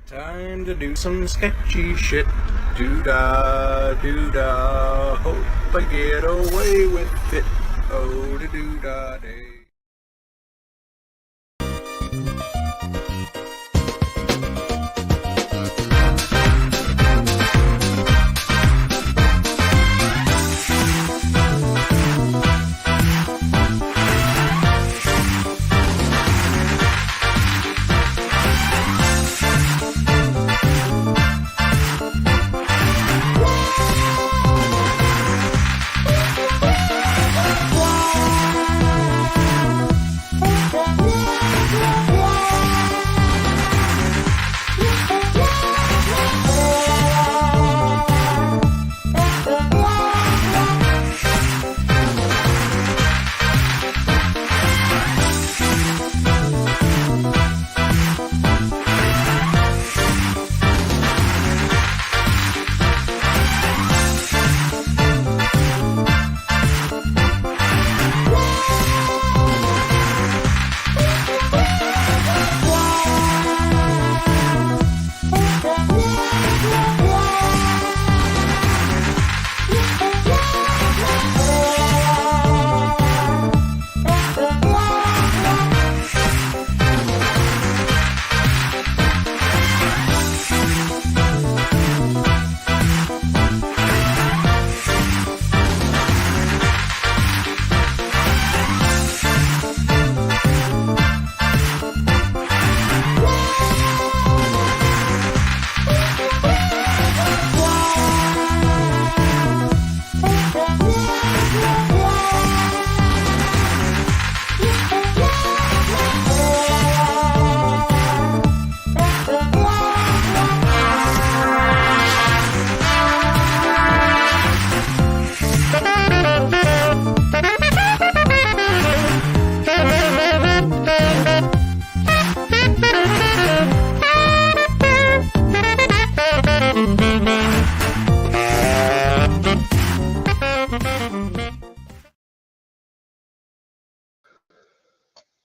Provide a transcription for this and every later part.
Time to do some sketchy shit. Doo-dah, doo-dah. Hope I get away with it. Oh, da doo-dah day.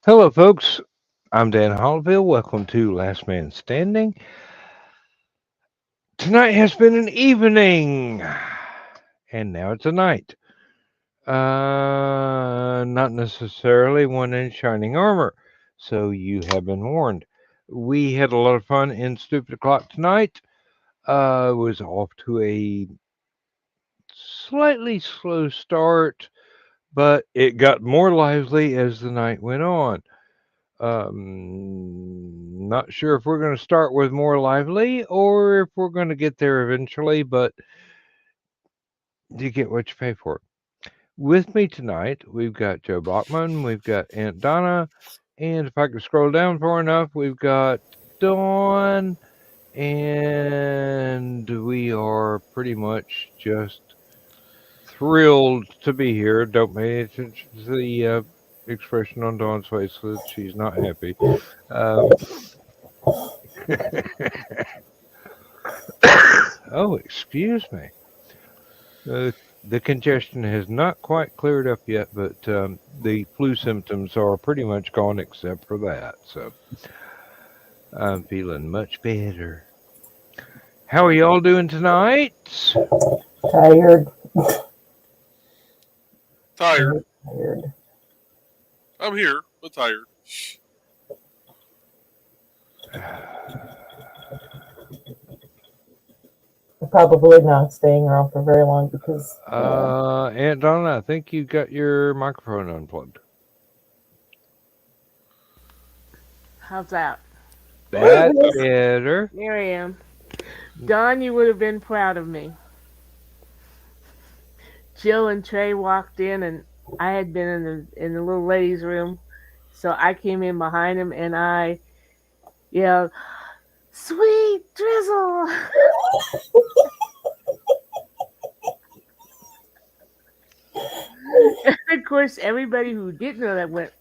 Hello, folks. I'm Dan Hollifield. Welcome to Last Man Standing. Tonight has been an evening, and now it's a night. Not necessarily one in shining armor, so you have been warned. We had a lot of fun in Stupid O'Clock tonight. Was off to a slightly slow start, but it got more lively as the night went on. Not sure if we're going to start with more lively or if we're going to get there eventually, but you get what you pay for. With me tonight, we've got Joe Bachman, we've got Aunt Donna, and if I can scroll down far enough, we've got Dawn, and we are pretty much just thrilled to be here. Don't pay attention to the expression on Dawn's face that she's not happy. Oh, excuse me. The congestion has not quite cleared up yet, but the flu symptoms are pretty much gone except for that. So I'm feeling much better. How are y'all doing tonight? Tired. Tired. Tired. I'm here, but tired. Probably not staying around for very long because. Aunt Donna, I think you got your microphone unplugged. How's that? That's better. There I am. Don, you would have been proud of me. Jill and Trey walked in, and I had been in the little ladies' room, so I came in behind them, and I yelled, "Sweet drizzle!" And of course, everybody who didn't know that went.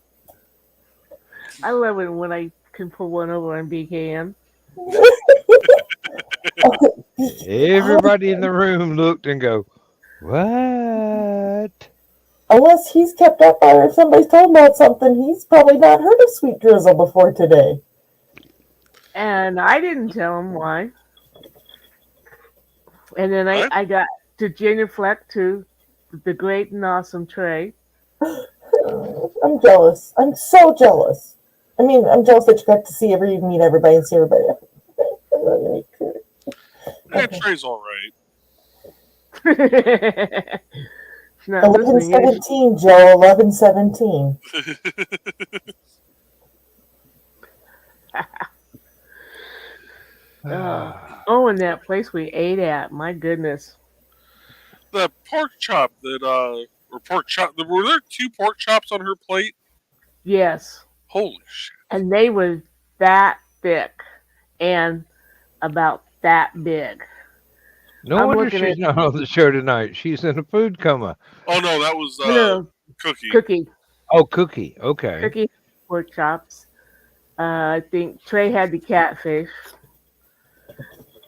I love it when I can pull one over on BKM. Everybody in the room looked and go, "What?" Unless he's kept up or if somebody's told him about something, he's probably not heard of Sweet Drizzle before today. And I didn't tell him why. And then What? I got to genuflect to the great and awesome Trey. I'm jealous. I'm so jealous. I mean, I'm jealous that you got to meet everybody and see everybody. Okay. Trey's all right. She's not listening, is she? 11:17, Joe. 11:17. Oh, and that place we ate at, my goodness. The pork chop that or pork chop. Were there 2 pork chops on her plate? Yes. Holy shit! And they were that thick and about that big. No I'm wonder looking she's at- not on the show tonight. She's in a food coma. Oh no, that was No, Cookie. Cookie. Oh, Cookie. Okay. Cookie pork chops. I think Trey had the catfish.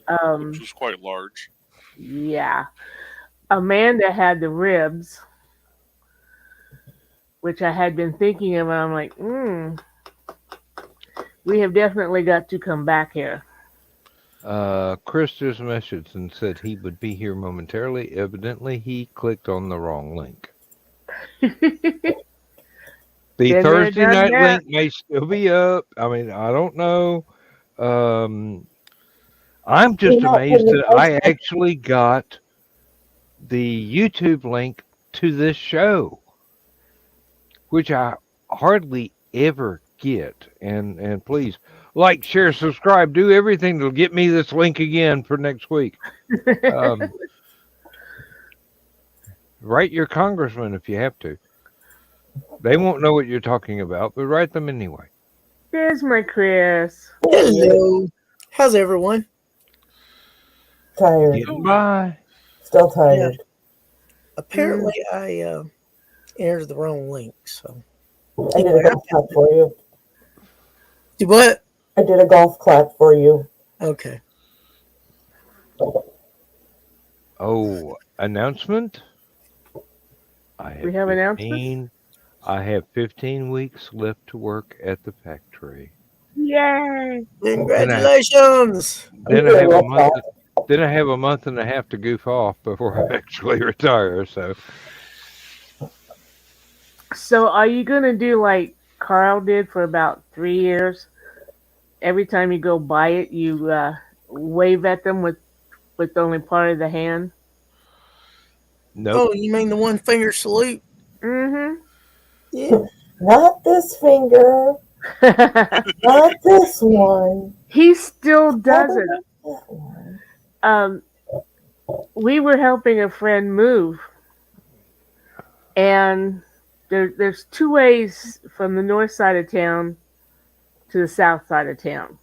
Which was quite large. Yeah. Amanda had the ribs, which I had been thinking of, and I'm like, we have definitely got to come back here. Chris just messaged and said he would be here momentarily. Evidently, he clicked on the wrong link. The Been there, Thursday done night that. link may still be up. I mean, I don't know. I'm just You're not amazed putting that it I out. actually got the YouTube link to this show, which I hardly ever get. And please like, share, subscribe, do everything to get me this link again for next week. Write your congressman if you have to. They won't know what you're talking about, but write them anyway. There's my Chris. Hello. How's everyone? Tired. Getting by. Still tired. Apparently, I entered the wrong link. So, I did a golf clap for you. do what? I did a golf clap for you. Okay. Oh, announcement? We have announcements? I have 15 weeks left to work at the factory. Yay! Congratulations! Then I have a month. Then I have a month and a half to goof off before I actually retire. So are you going to do like Carl did for about 3 years? Every time you go by it, you wave at them with only part of the hand? Nope. Oh, you mean the one finger salute? Mm-hmm. Yeah. Not this finger. Not this one. He still does it. That one. We were helping a friend move, and there's 2 ways from the north side of town to the south side of town,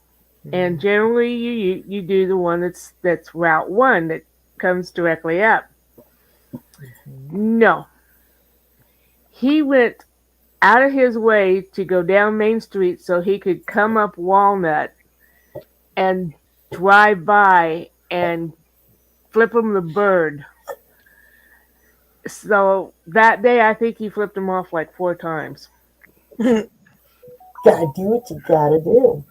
and generally you do the one that's Route 1 that comes directly up. No, he went out of his way to go down Main Street so he could come up Walnut and drive by and flip him the bird. So that day, I think he flipped him off like 4 times. Gotta do what you gotta do.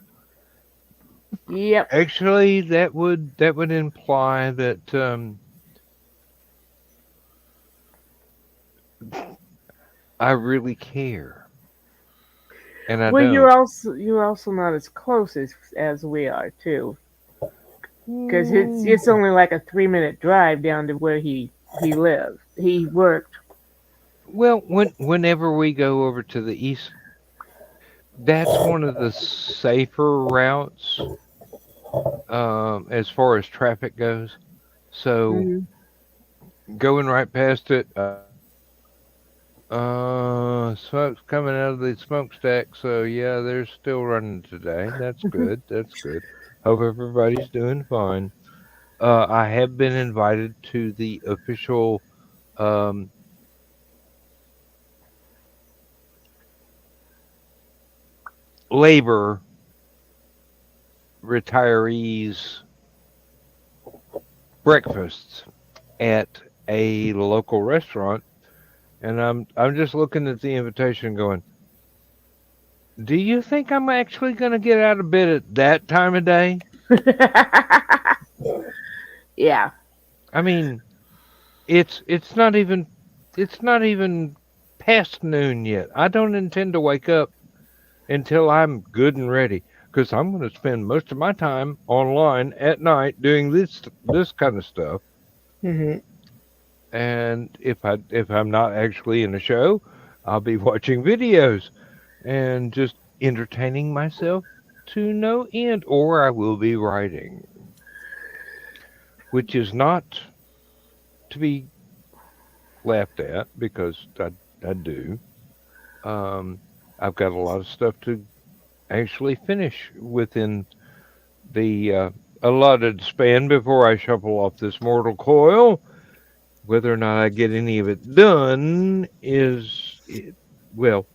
Yep. Actually, that would imply that I really care, and I Well, don't. you're also not as close as we are too, because it's only like a 3-minute drive down to where he lived. He worked. Well, whenever we go over to the east, that's one of the safer routes as far as traffic goes. So going right past it, smoke's coming out of the smokestack. So yeah, they're still running today. That's good. That's good. Hope everybody's doing fine. I have been invited to the official labor retirees breakfasts at a local restaurant, and I'm just looking at the invitation going, Do you think I'm actually going to get out of bed at that time of day? Yeah. I mean, it's not even past noon yet. I don't intend to wake up until I'm good and ready because I'm going to spend most of my time online at night doing this kind of stuff. Mm-hmm. And if I'm not actually in a show, I'll be watching videos and just entertaining myself to no end, or I will be writing, which is not to be laughed at because I do. Um, I've got a lot of stuff to actually finish within the allotted span before I shuffle off this mortal coil. Whether or not I get any of it done well,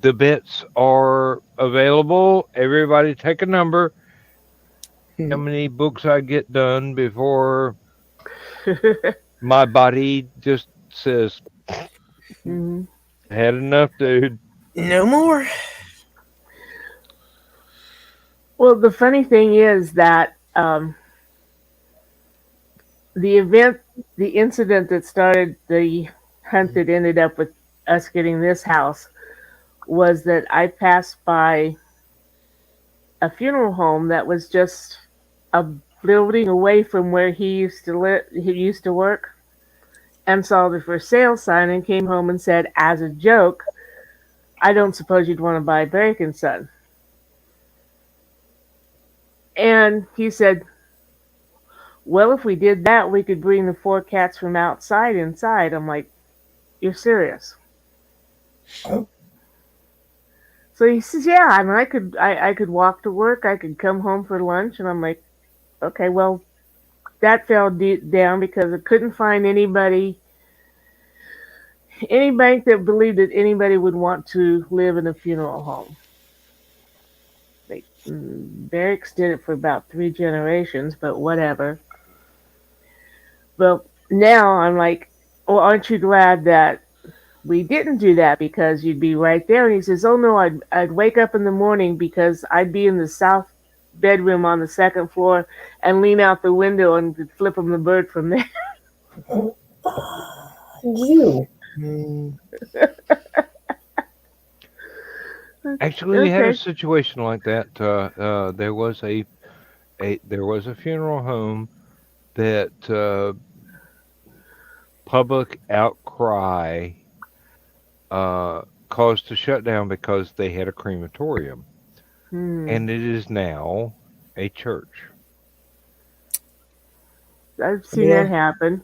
the bets are available. Everybody take a number. How many books I get done before my body just says, Mhm. had enough, dude. No more. Well, the funny thing is that the incident that started the hunt that ended up with us getting this house was that I passed by a funeral home that was just a building away from where he used to work, and saw the for sale sign and came home and said, as a joke, I don't suppose you'd want to buy Barrick and Son. And he said, well, if we did that, we could bring the four cats from outside inside. I'm like, you're serious? So he says, yeah, I mean, I could walk to work, I could come home for lunch, and I'm like, okay, well, that fell down because I couldn't find any bank that believed that anybody would want to live in a funeral home. Barracks did it for about 3 generations, but whatever. But now I'm like, well, aren't you glad that we didn't do that because you'd be right there? And he says, oh no, I'd wake up in the morning because I'd be in the south bedroom on the second floor and lean out the window and flip him the bird from there. You. Actually, we had a Okay. situation like that. There was a funeral home that public outcry caused to shut down because they had a crematorium, and it is now a church. I've seen Yeah. that happen.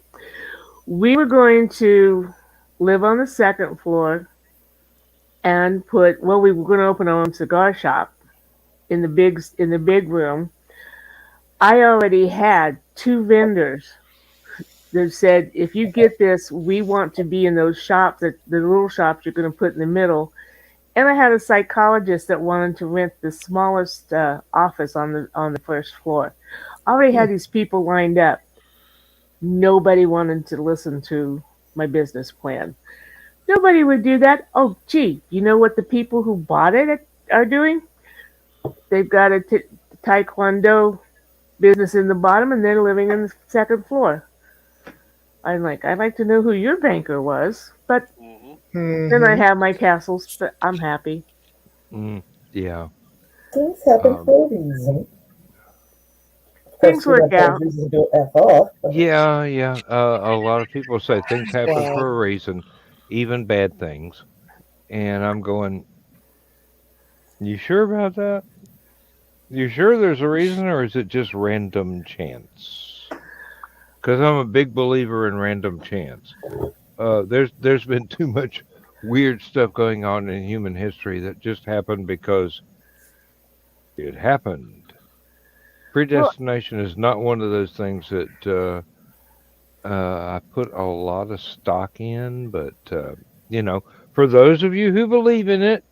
We were going to live on the second floor and we were going to open our own cigar shop in the big room. I already had 2 vendors that said, if you get this, we want to be in those shops, the little shops you're going to put in the middle. And I had a psychologist that wanted to rent the smallest office on the first floor. I already had these people lined up. Nobody wanted to listen to my business plan. Nobody would do that. Oh, gee, you know what the people who bought it are doing? They've got a taekwondo business in the bottom, and they're living on the second floor. I'm like, I'd like to know who your banker was, but then I have my castles, but I'm happy. Yeah. Things happen Um, for a reason. Of Things course, we work have those out. reasons to go F off. But Yeah, yeah. A lot of people say things happen Wow. for a reason, even bad things. And I'm going, you sure about that? You sure there's a reason, or is it just random chance? Because I'm a big believer in random chance. There's been too much weird stuff going on in human history that just happened because it happened. Well, Predestination is not one of those things that I put a lot of stock in, but for those of you who believe in it,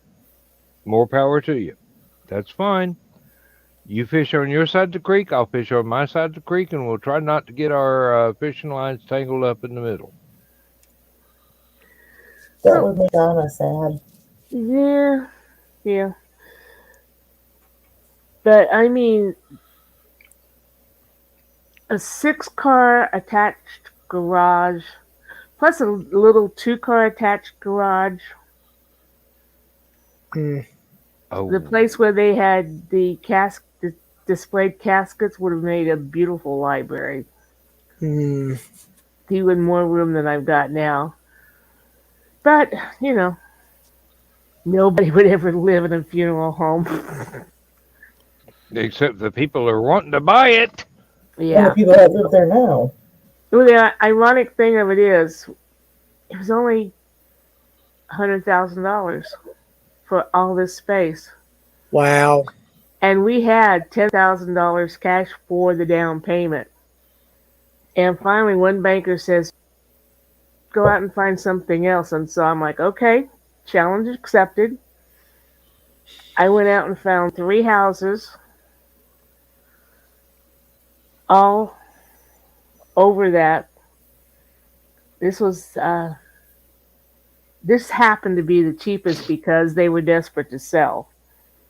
more power to you. That's fine. You fish on your side of the creek, I'll fish on my side of the creek, and we'll try not to get our fishing lines tangled up in the middle. that would make Anna sad. yeah, yeah. But I mean, a 6-car attached garage, plus a little 2-car attached garage. Mm. Oh, The place where they had the displayed caskets would have made a beautiful library. Mm. Even more room than I've got now. But, you know, nobody would ever live in a funeral home. except the people are wanting to buy it. And the Yeah. people that live there now. Well, the ironic thing of it is, it was only $100,000 for all this space. Wow. And we had $10,000 cash for the down payment. And finally, one banker says, go out and find something else. And so I'm like, okay, challenge accepted. I went out and found 3 houses, all over that. This happened to be the cheapest because they were desperate to sell.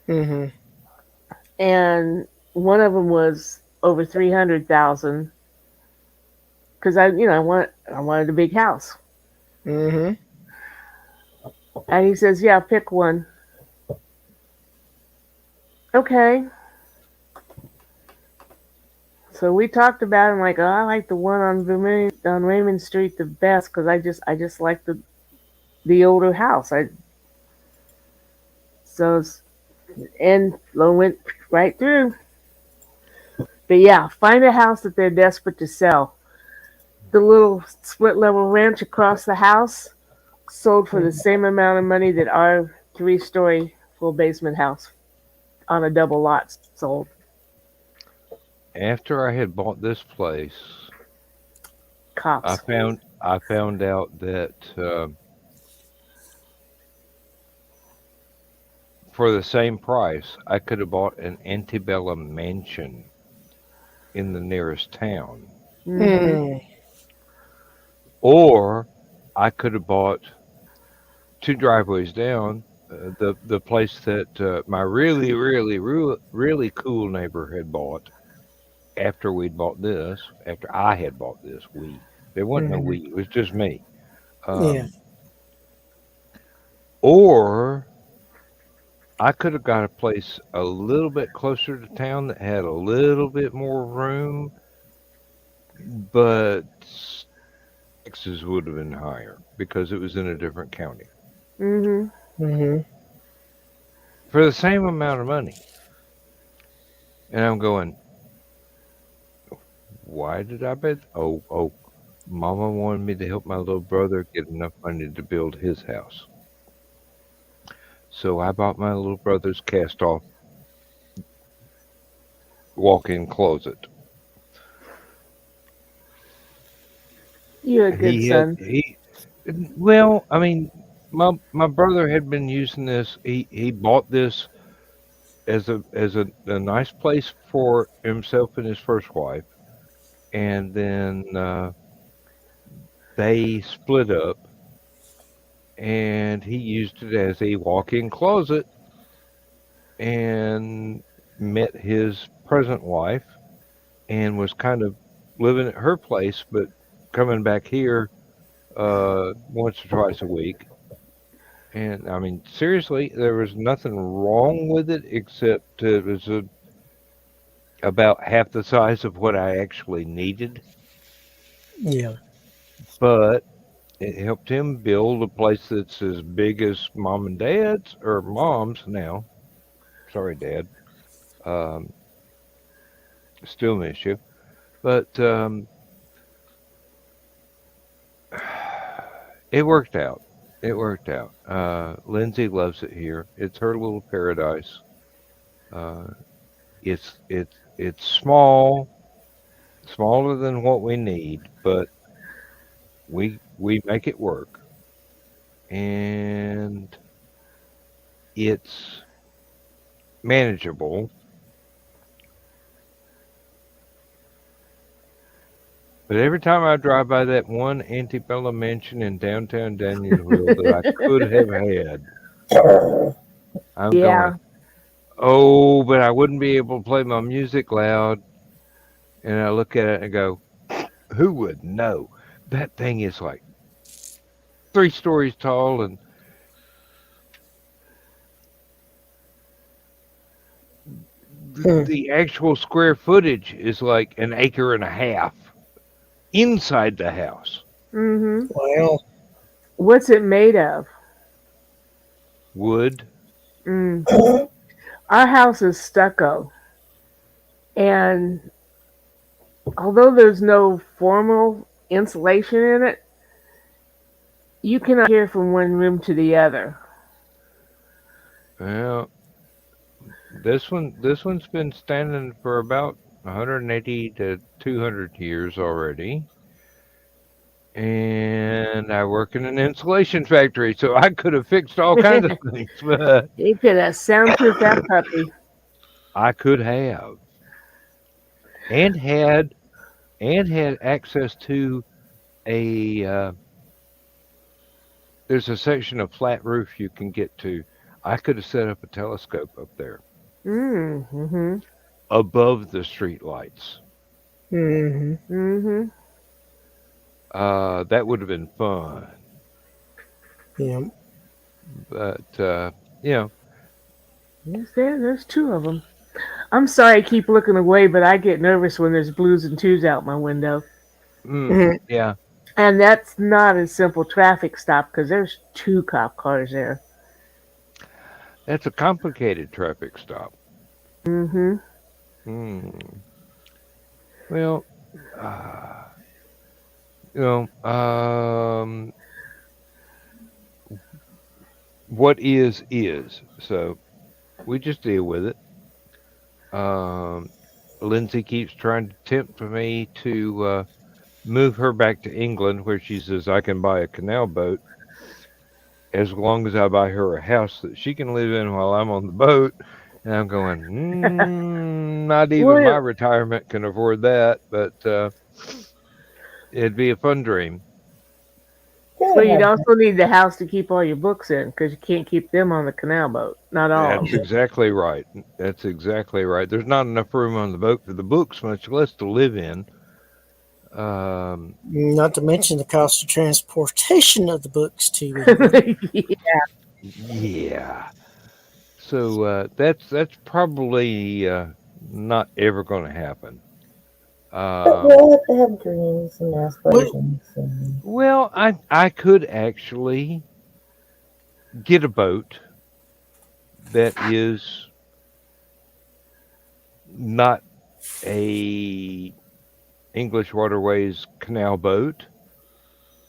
Mm-hmm. And one of them was over 300,000 because I wanted a big house. Mm-hmm. And he says, yeah, pick one. Okay. So we talked about it. I'm like, oh, I like the one on Raymond Street the best because I just like the older house. And loan went right through. But yeah, find a house that they're desperate to sell. The little split level ranch across the house sold for the same amount of money that our 3-story full basement house on a double lot sold. After I had bought this place, Cops. I found out that for the same price, I could have bought an antebellum mansion in the nearest town, Mm. or I could have bought 2 driveways down the place that my really cool neighbor had bought. After I had bought this, there wasn't no we, it was just me. Yeah. Or I could have got a place a little bit closer to town that had a little bit more room, but taxes would have been higher because it was in a different county Mm-hmm. Mm-hmm. for the same amount of money. And I'm going, why did I bet? Oh, Mama wanted me to help my little brother get enough money to build his house. So I bought my little brother's cast off walk-in closet. You're a good son. Well, I mean, my brother had been using this. He bought this as a nice place for himself and his first wife, and then they split up, and he used it as a walk-in closet, and met his present wife, and was kind of living at her place, but coming back here once or twice a week. And I mean, seriously, there was nothing wrong with it except it was about half the size of what I actually needed. Yeah. But it helped him build a place that's as big as mom and dad's, or mom's now. Sorry, Dad. Still miss you. But it worked out. It worked out. Lindsay loves it here. It's her little paradise. It's small, smaller than what we need, but we make it work, and it's manageable. But every time I drive by that one antebellum mansion in downtown Danielsville that I could have had, I'm Yeah. going, Oh, but I wouldn't be able to play my music loud. And I look at it and go, who would know? That thing is like 3 stories tall, and Hmm. the actual square footage is like an acre and a half inside the house. Mm-hmm. Wow. What's it made of? Wood. Mm. Our house is stucco, and although there's no formal insulation in it, you cannot hear from one room to the other. Well, this one's been standing for about 180 to 200 years already. And I work in an insulation factory, so I could have fixed all kinds of things, but You could have soundproofed that puppy. I could have. And had access to a there's a section of flat roof you can get to. I could have set up a telescope up there Mm-hmm. above the street lights. Hmm. Mm-hmm. That would have been fun. Yeah. But you know, Yes, there's two of them. I'm sorry I keep looking away, but I get nervous when there's blues and twos out my window. Hmm. yeah, And that's not a simple traffic stop because there's two cop cars there. that's a complicated traffic stop. Mm-hmm. Hmm. Well, uh, you know, what is. So we just deal with it. Um, Lindsay keeps trying to tempt me to move her back to England, where she says I can buy a canal boat as long as I buy her a house that she can live in while I'm on the boat. And I'm going, not even my Well, retirement can afford that, but it'd be a fun dream. well, Gotta you'd have also need the house to keep all your books in because you can't keep them on the canal boat. Not all of That's them. exactly right. That's exactly right. There's not enough room on the boat for the books, much less to live in. Um, Not to mention the cost of transportation of the books to England. Yeah. yeah. So that's probably not ever going to happen. But we all have to have dreams and Well, aspirations. And Well, I could actually get a boat that is not a English waterways canal boat,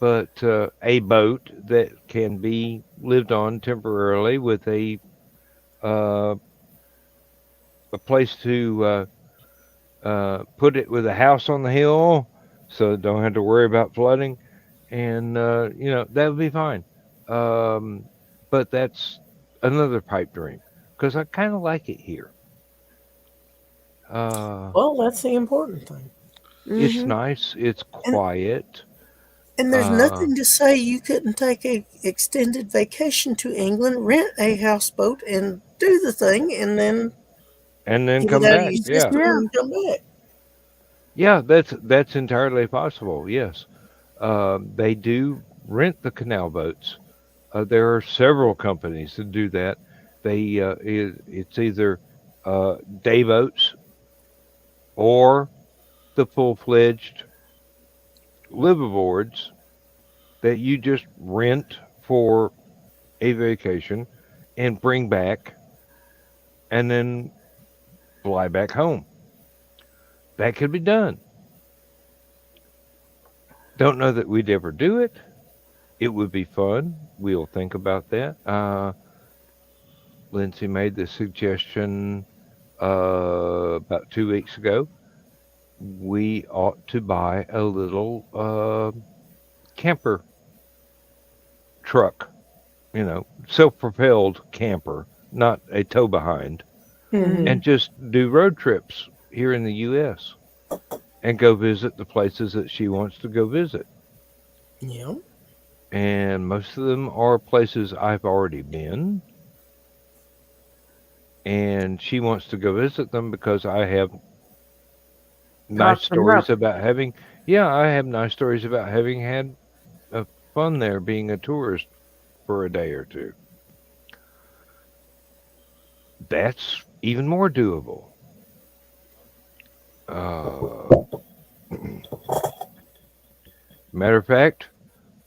but a boat that can be lived on temporarily with uh, a place to put it with a house on the hill, so don't have to worry about flooding, and that would be fine. Um, but that's another pipe dream because I kind of like it here. Uh, well, that's the important thing. it's Mm-hmm. nice. It's And quiet. and there's Uh, nothing to say you couldn't take a extended vacation to England, rent a houseboat, and do the thing, and then and then get it come out of back. your Yeah, system Yeah. and come back. yeah. That's entirely possible. Yes, they do rent the canal boats. There are several companies that do that. It's either day boats or the full-fledged liveaboards that you just rent for a vacation and bring back and then fly back home. That could be done. Don't know that we'd ever do it. It would be fun. We'll think about that. Lindsay made the suggestion about 2 weeks ago. We ought to buy a little camper truck, self-propelled camper, not a tow behind, Hmm. and just do road trips here in the U.S. and go visit the places that she wants to go visit. Yeah. And most of them are places I've already been. and she wants to go visit them because I have nice Talk them up. stories about having. Yeah, I have nice stories about having had fun there, being a tourist for a day or two. That's even more doable. Uh, Matter of fact,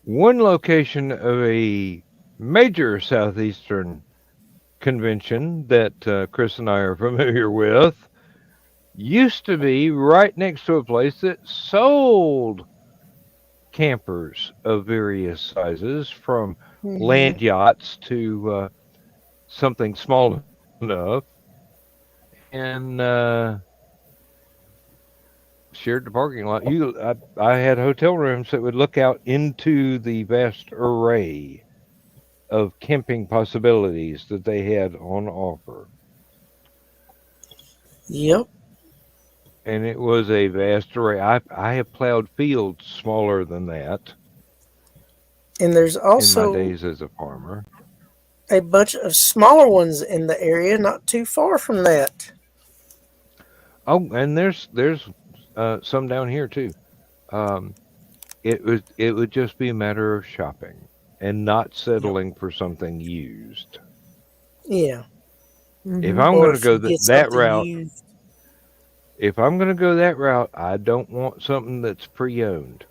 one location of a major southeastern convention that Chris and I are familiar with used to be right next to a place that sold campers of various sizes, from Mhm. land yachts to something small enough, and shared the parking lot. I had hotel rooms that would look out into the vast array of camping possibilities that they had on offer. Yep. And it was a vast array. I have plowed fields smaller than that And there's in my also days as a farmer. a bunch of smaller ones in the area, not too far from that. Oh, and there's some down here too. Um, it would just be a matter of shopping and not Yep. settling for something used. Yeah. If Hmm. I'm Or going to if go you get that something route, used. if I'm going to go that route, I don't want something that's pre-owned.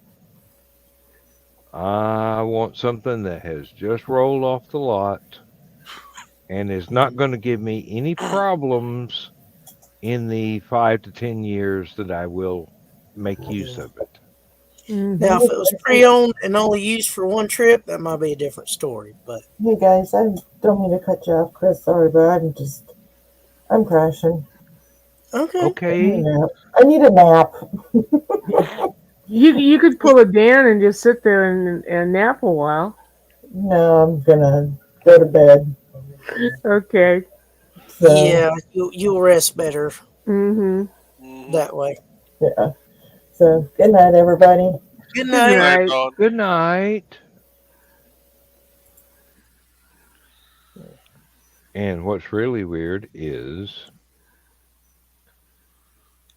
I want something that has just rolled off the lot and is not going to give me any problems in the 5 to 10 years that I will make use Yeah. of it. Now, Hmm. if it was pre-owned and only used for one trip, that might be a different story. But Hey guys, I don't mean to cut you off, Chris. Sorry, but I'm crashing. okay. Okay. I need a nap. You could pull it down and just sit there and nap a while. No, I'm gonna go to bed. Okay. So Yeah, you'll rest better Hmm. Mm-hmm. that way. yeah. So good night, everybody. Good Good night. Night, night. Don. Good night. And what's really weird is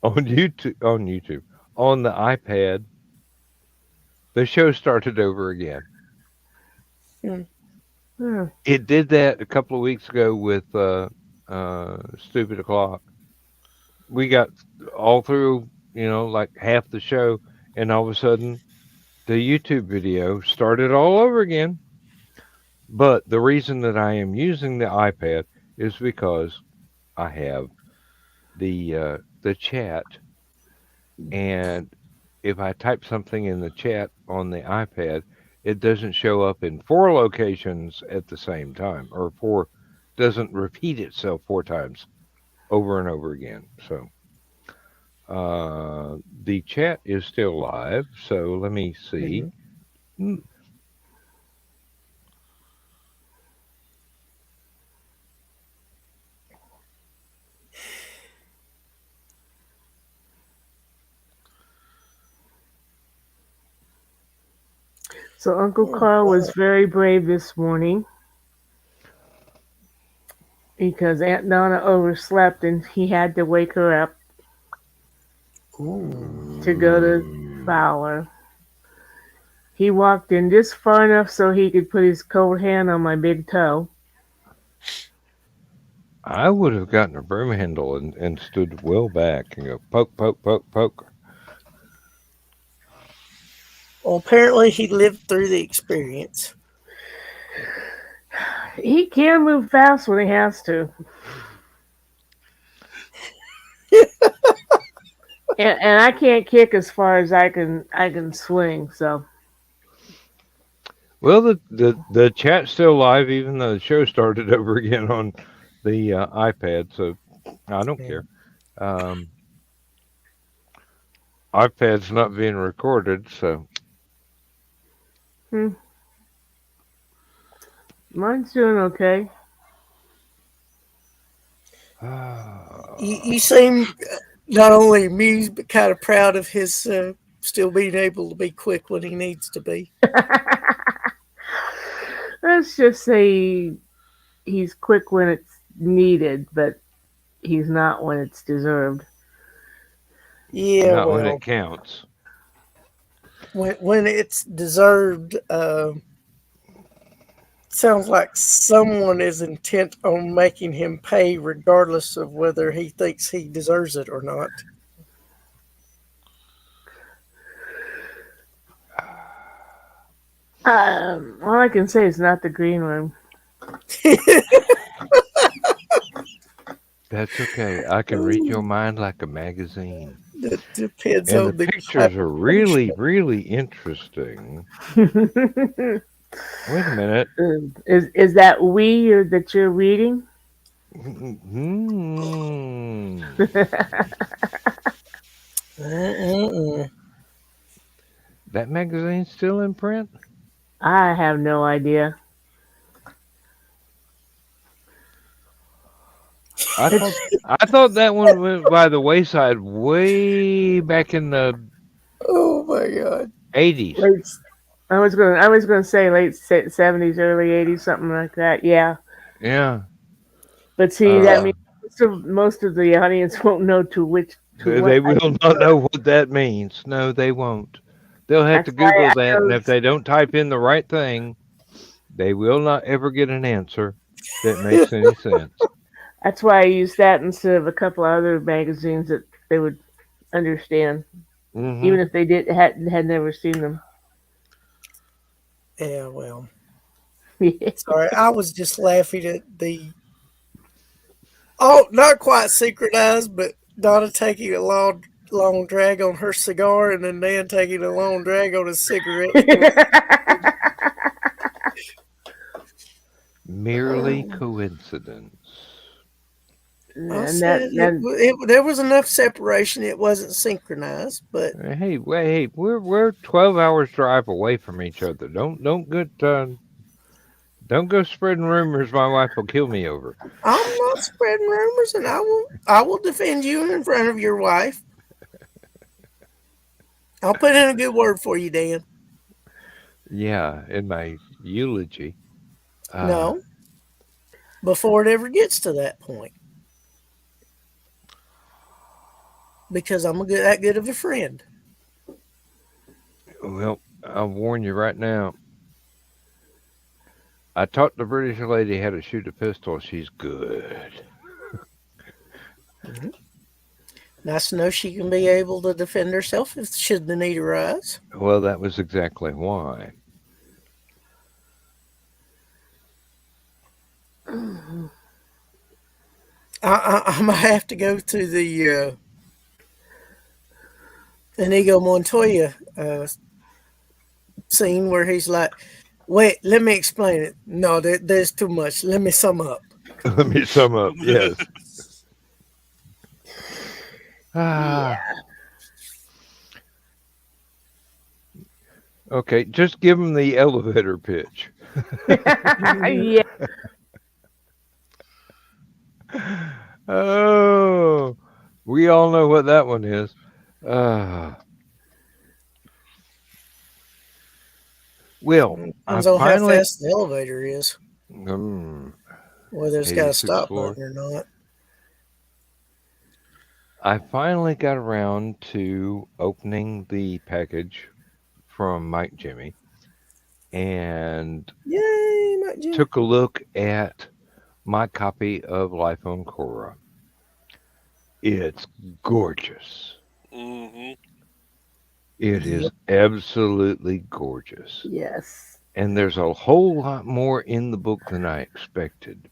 on YouTube, on the iPad, the show started over again. Hmm. It did that a couple of weeks ago with Stupid O'Clock. We got all through, like half the show, and all of a sudden, the YouTube video started all over again. But the reason that I am using the iPad is because I have the chat, and if I type something in the chat on the iPad, it doesn't show up in four locations at the same time, or four doesn't repeat itself four times over and over again. So the chat is still live. So let me see. Mhm. Hmm, So Uncle Oh, Carl was God. very brave this morning because Aunt Donna overslept and he had to wake her up Ooh. to go to Fowler. He walked in just far enough so he could put his cold hand on my big toe. I would have gotten a broom handle and stood well back and go poke, poke, poke, poke. Well, apparently he lived through the experience. He can move fast when he has to. And I can't kick as far as I can swing, so Well, the chat's still live, even though the show started over again on the iPad. So I don't Yeah. care. iPad's not being recorded, so hmm. Mine's doing okay. You seem not only amused but kind of proud of his still being able to be quick when he needs to be. Let's just say he's quick when it's needed, but he's not when it's deserved. Yeah, Not when well, it counts. when it's deserved, sounds like someone is intent on making him pay, regardless of whether he thinks he deserves it or not. All I can say is not the green room. That's okay. I can read your mind like a magazine. That depends And the on the pictures are really, really interesting. Wait a minute. Is that we or that you're reading? Hmm. That magazine's still in print? I have no idea. I thought that one went by the wayside way back in the Oh my God! 80s. Late, I was gonna say late '70s, early '80s, something like that. Yeah, Yeah. but see, that means most of the audience won't know to They what. will not know what that means. No, they won't. They'll have to That's why Google I that, and if chose. they don't type in the right thing, they will not ever get an answer that makes any sense. That's why I used that instead of a couple of other magazines that they would understand, Hmm. even if they had never seen them. Yeah, well, sorry, I was just laughing at the not quite synchronized, but Donna taking a long drag on her cigar, and then Dan taking a long drag on his cigarette. Merely coincidence. I and said there was enough separation. It wasn't synchronized, but Hey, wait, we're 12 hours drive away from each other. Don't go spreading rumors. My wife will kill me over. I'm not spreading rumors, and I will defend you in front of your wife. I'll put in a good word for you, Dan. Yeah, in my eulogy. No, before it ever gets to that point, because I'm that good of a friend. Well, I'll warn you right now. I taught the British lady how to shoot a pistol. She's good. Mm-hmm. Nice to know she can be able to defend herself if should the need arise. Well, that was exactly why. I might have to go to the Inigo Montoya scene where he's like, "Wait, let me explain it. No, there's too much. Let me sum up." Let me sum up. Yes. yeah. Okay, just give them the elevator pitch. Yeah. Oh, we all know what that one is. Well, I Depends on how finally. fast the elevator is, whether it's got a 86th stop floor. button or not. I finally got around to opening the package from Mike Jimmy and Yay, Mike Jim. took a look at my copy of Life on Korra. It's gorgeous. Mm-hmm. It is absolutely gorgeous. Yes. And there's a whole lot more in the book than I expected.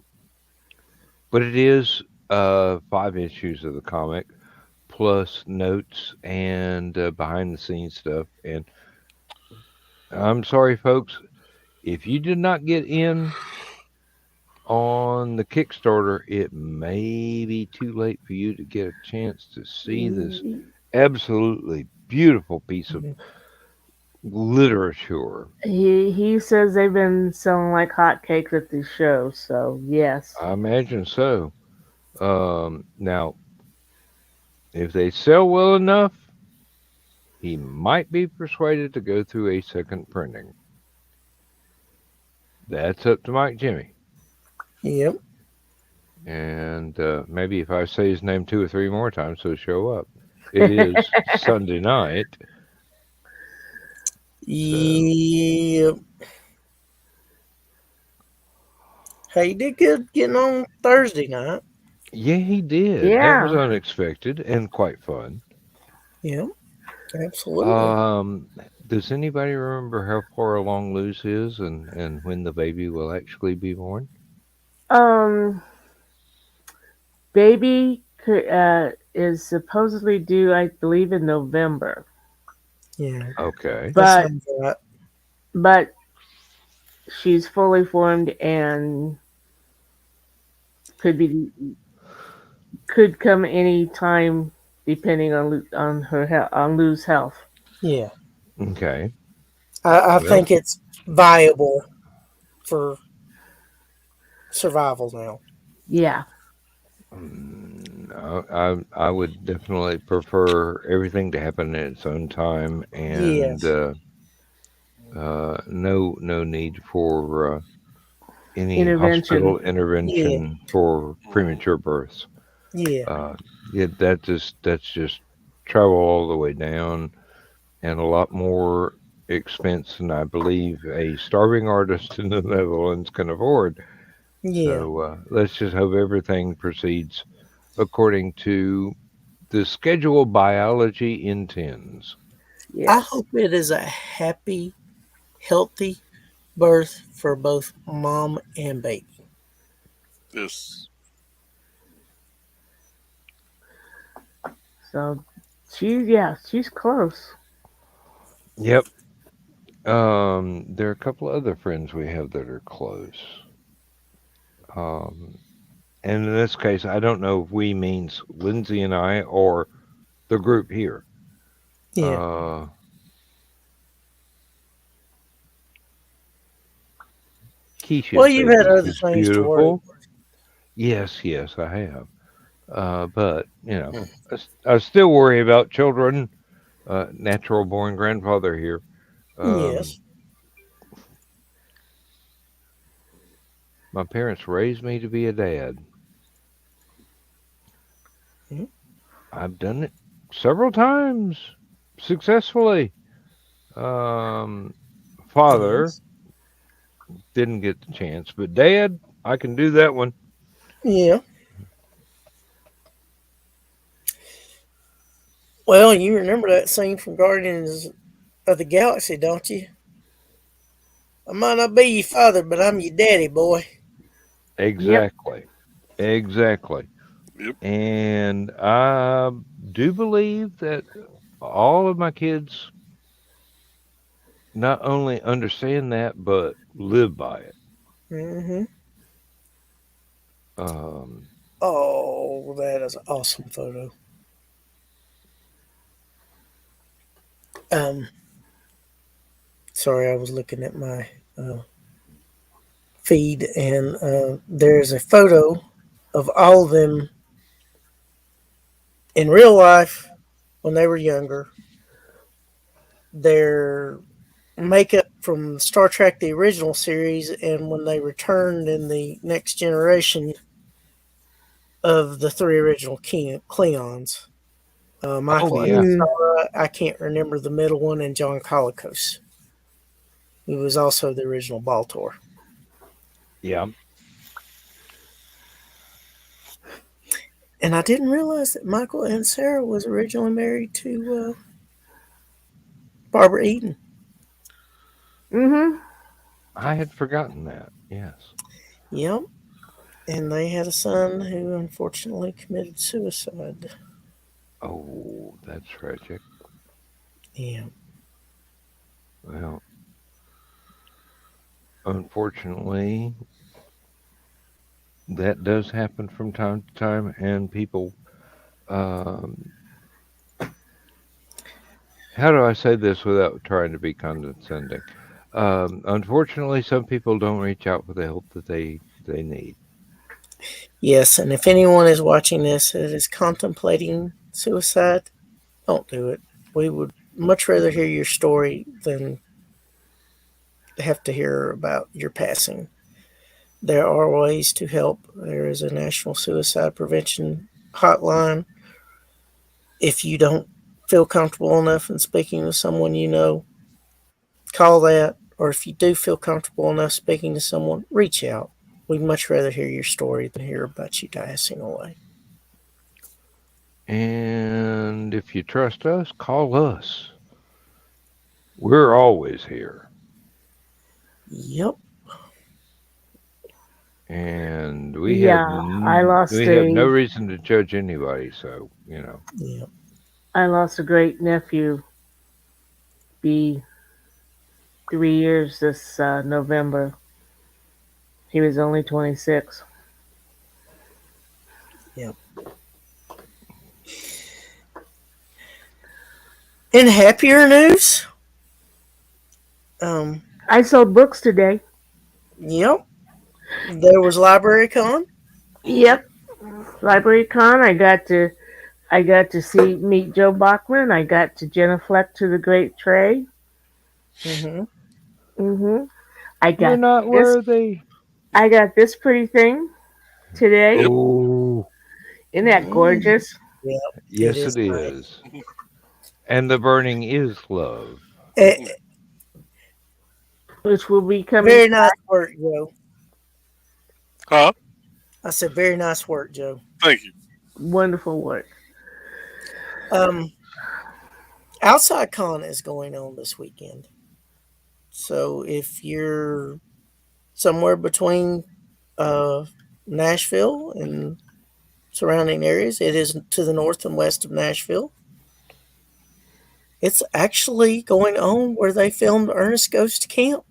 But it is 5 issues of the comic, plus notes and behind the scenes stuff. And I'm sorry, folks, if you did not get in on the Kickstarter, it may be too late for you to get a chance to see this absolutely beautiful piece of literature. He says they've been selling like hotcakes at the show, so yes. I imagine so. Now, if they sell well enough, he might be persuaded to go through a second printing. That's up to Mike Jimmy. Yep. And maybe if I say his name 2 or 3 more times, he'll show up. It is Sunday night. Yep. Hey, you did good getting on Thursday night. Yeah, he did. That was Yeah. unexpected and quite fun. Yeah, absolutely. Does anybody remember how far along Luz is and when the baby will actually be born? Um, baby is supposedly due, I believe, in November. Yeah, Okay. that But sounds right. but she's fully formed and could be could come any time depending on on Lou's health. Yeah, Okay. I Well, think it's viable for survival now. Yeah. I would definitely prefer everything to happen in its own time, and Yes. no need for any Intervention. hospital intervention for premature births. Yeah. Uh, yeah, that's just travel all the way down, and a lot more expense than I believe a starving artist in the Netherlands can afford. Yeah. So let's just hope everything proceeds according to the schedule biology intends. I Yes. hope it is a happy, healthy birth for both mom and baby. Yes. So she's close. Yep. There are a couple of other friends we have that are close. Um, and in this case, I don't know if we means Lindsay and I or the group here. Yeah. Well, Keisha you've says had this other is things to worry beautiful. about. Yes, I have. But I still worry about children. Natural born grandfather here. Um, Yes. my parents raised me to be a dad. Mhm. I've done it several times successfully. Um, father Yes. didn't get the chance, but dad, I can do that one. Yeah. Well, you remember that scene from Guardians of the Galaxy, don't you? I might not be your father, but I'm your daddy, boy. Yep. Exactly. Yep. And I do believe that all of my kids not only understand that, but live by it. Hmm. Um, Oh, that is an awesome photo. Um, sorry, I was looking at my feed, and there's a photo of all of them in real life when they were younger. Their makeup from Star Trek, the original series, and when they returned in the next generation of the three original Klingons. oh, Michael yeah. Mm, Ansara, I can't remember the middle one, and John Colicos, who was also the original Baltor. Yeah. And I didn't realize that Michael and Sarah was originally married to Barbara Eden. mm-hmm. I had forgotten that. Yes. Yep. And they had a son who unfortunately committed suicide. Oh, that's tragic. Yeah. Well, unfortunately, that does happen from time to time, and people. Um, how do I say this without trying to be condescending? Unfortunately, some people don't reach out for the help that they need. Yes, and if anyone is watching this that is contemplating suicide, don't do it. We would much rather hear your story than have to hear about your passing. there are ways to help. There is a National Suicide Prevention hotline. If you don't feel comfortable enough in speaking to someone you know, call that. Or if you do feel comfortable enough speaking to someone, reach out. We'd much rather hear your story than hear about you passing away. And if you trust us, call us. We're always here. Yep. And we Yeah, I lost have no a reason to judge anybody, so Yep. I lost a great nephew. Be 3 years this November. He was only 26. Yep. In happier news, I sold books today. yep, there was LibraryCon. Yep, LibraryCon. I got to meet Joe Bachman. I got to genuflect to the Great Tray. Mm-hmm. I you're got not this. worthy. I got this pretty thing today. Yep. Oh, Isn't that gorgeous? Yep. yes, is it nice. is. And the burning is love. Which will be coming. Very nice work, Joe. Huh? I said, very nice work, Joe. Thank you. Wonderful work. Outside Con is going on this weekend. So if you're somewhere between Nashville and surrounding areas, it is to the north and west of Nashville. It's actually going on where they filmed Ernest Goes to Camp.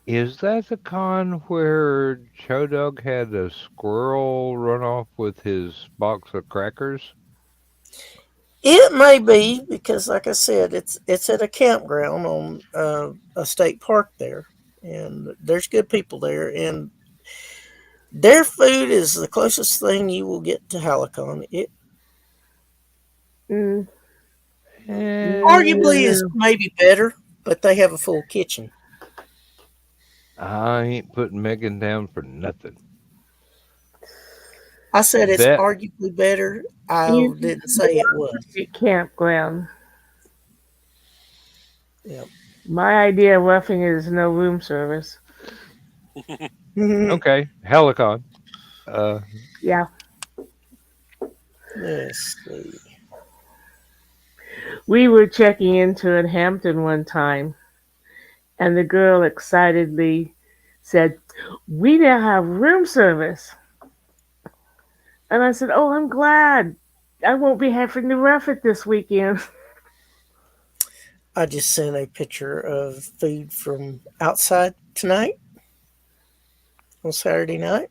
Is that the con where Joe Dog had a squirrel run off with his box of crackers? It may be because, like I said, it's at a campground on a state park there, and there's good people there, and their food is the closest thing you will get to Hallowcon. It Mm. arguably is maybe better, but they have a full kitchen. I ain't putting Megan down for nothing. I said it's Bet. arguably better. I You- didn't say it was. Campground. Yep. My idea of roughing it is no room service. Okay, Hallowcon. Yeah. Let's see. We were checking into in Hampton one time, and the girl excitedly said, "We now have room service." And I said, "Oh, I'm glad. I won't be having to rough it this weekend." I just sent a picture of food from outside tonight on Saturday night.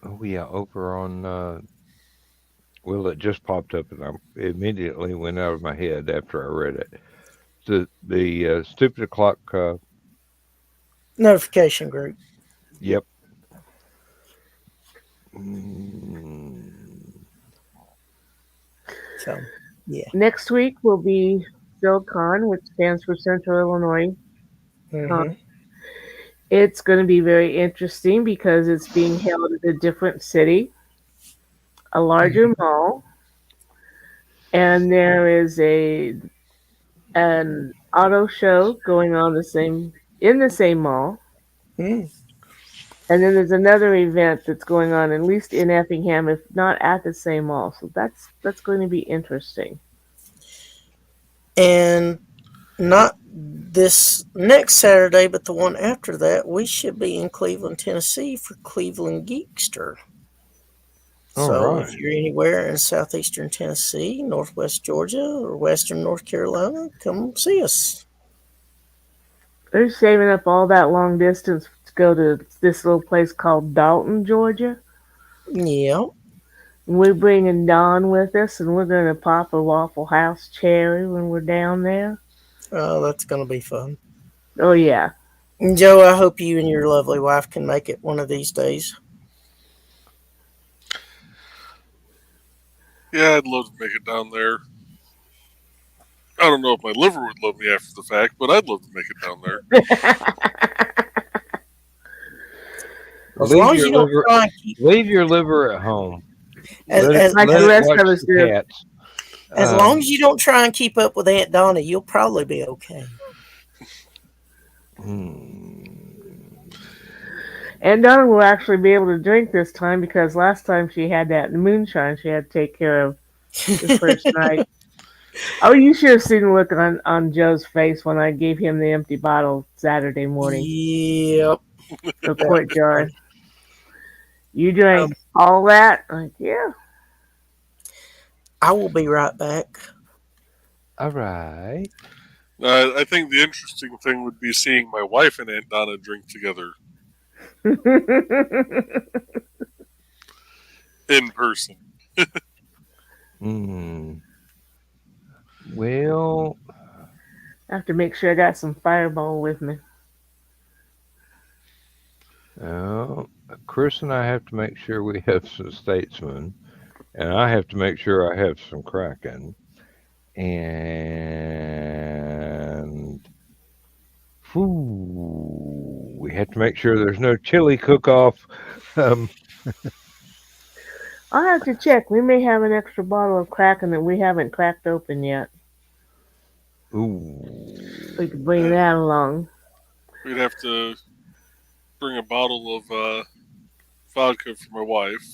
Oh yeah, over on. Well, it just popped up, and I immediately went out of my head after I read it. The stupid o'clock. Notification group. Yep. So, yeah. Next week will be SILCON, which stands for Central Illinois. Mhm. It's going to be very interesting because it's being held at a different city, a larger mall, and there is an auto show going on in the same mall. Mm. And then there's another event that's going on at least in Effingham, if not at the same mall. So that's going to be interesting. And not this next Saturday, but the one after that, we should be in Cleveland, Tennessee for Cleveland Geekster. So if you're anywhere in southeastern Tennessee, northwest Georgia, or western North Carolina, come see us. They're saving up all that long distance to go to this little place called Dalton, Georgia. Yeah. We're bringing Don with us, and we're going to pop a Waffle House cherry when we're down there. Oh, that's going to be fun. Oh, yeah. And Joe, I hope you and your lovely wife can make it one of these days. Yeah, I'd love to make it down there. I don't know if my liver would love me after the fact, but I'd love to make it down there. As Leave long as your you don't liver. try and keep, Leave your liver at home. as, Let it, as, Like let the as, it rest watch of us the do. cats. as long as you don't try and keep up with Aunt Donna, you'll probably be okay. And Donna will actually be able to drink this time because last time she had that moonshine she had to take care of the first night. Oh, you should have seen the look on Joe's face when I gave him the empty bottle Saturday morning, Yep. the quart jar. funny. You drank all that? Like, yeah. I will be right back. All right. I think the interesting thing would be seeing my wife and Aunt Donna drink together in person. Well, I have to make sure I got some Fireball with me. Chris and I have to make sure we have some Statesman, and I have to make sure I have some Kraken, and we have to make sure there's no chili cook-off. I'll have to check. We may have an extra bottle of Kraken that we haven't cracked open yet. We could bring that along. We'd have to bring a bottle of vodka for my wife.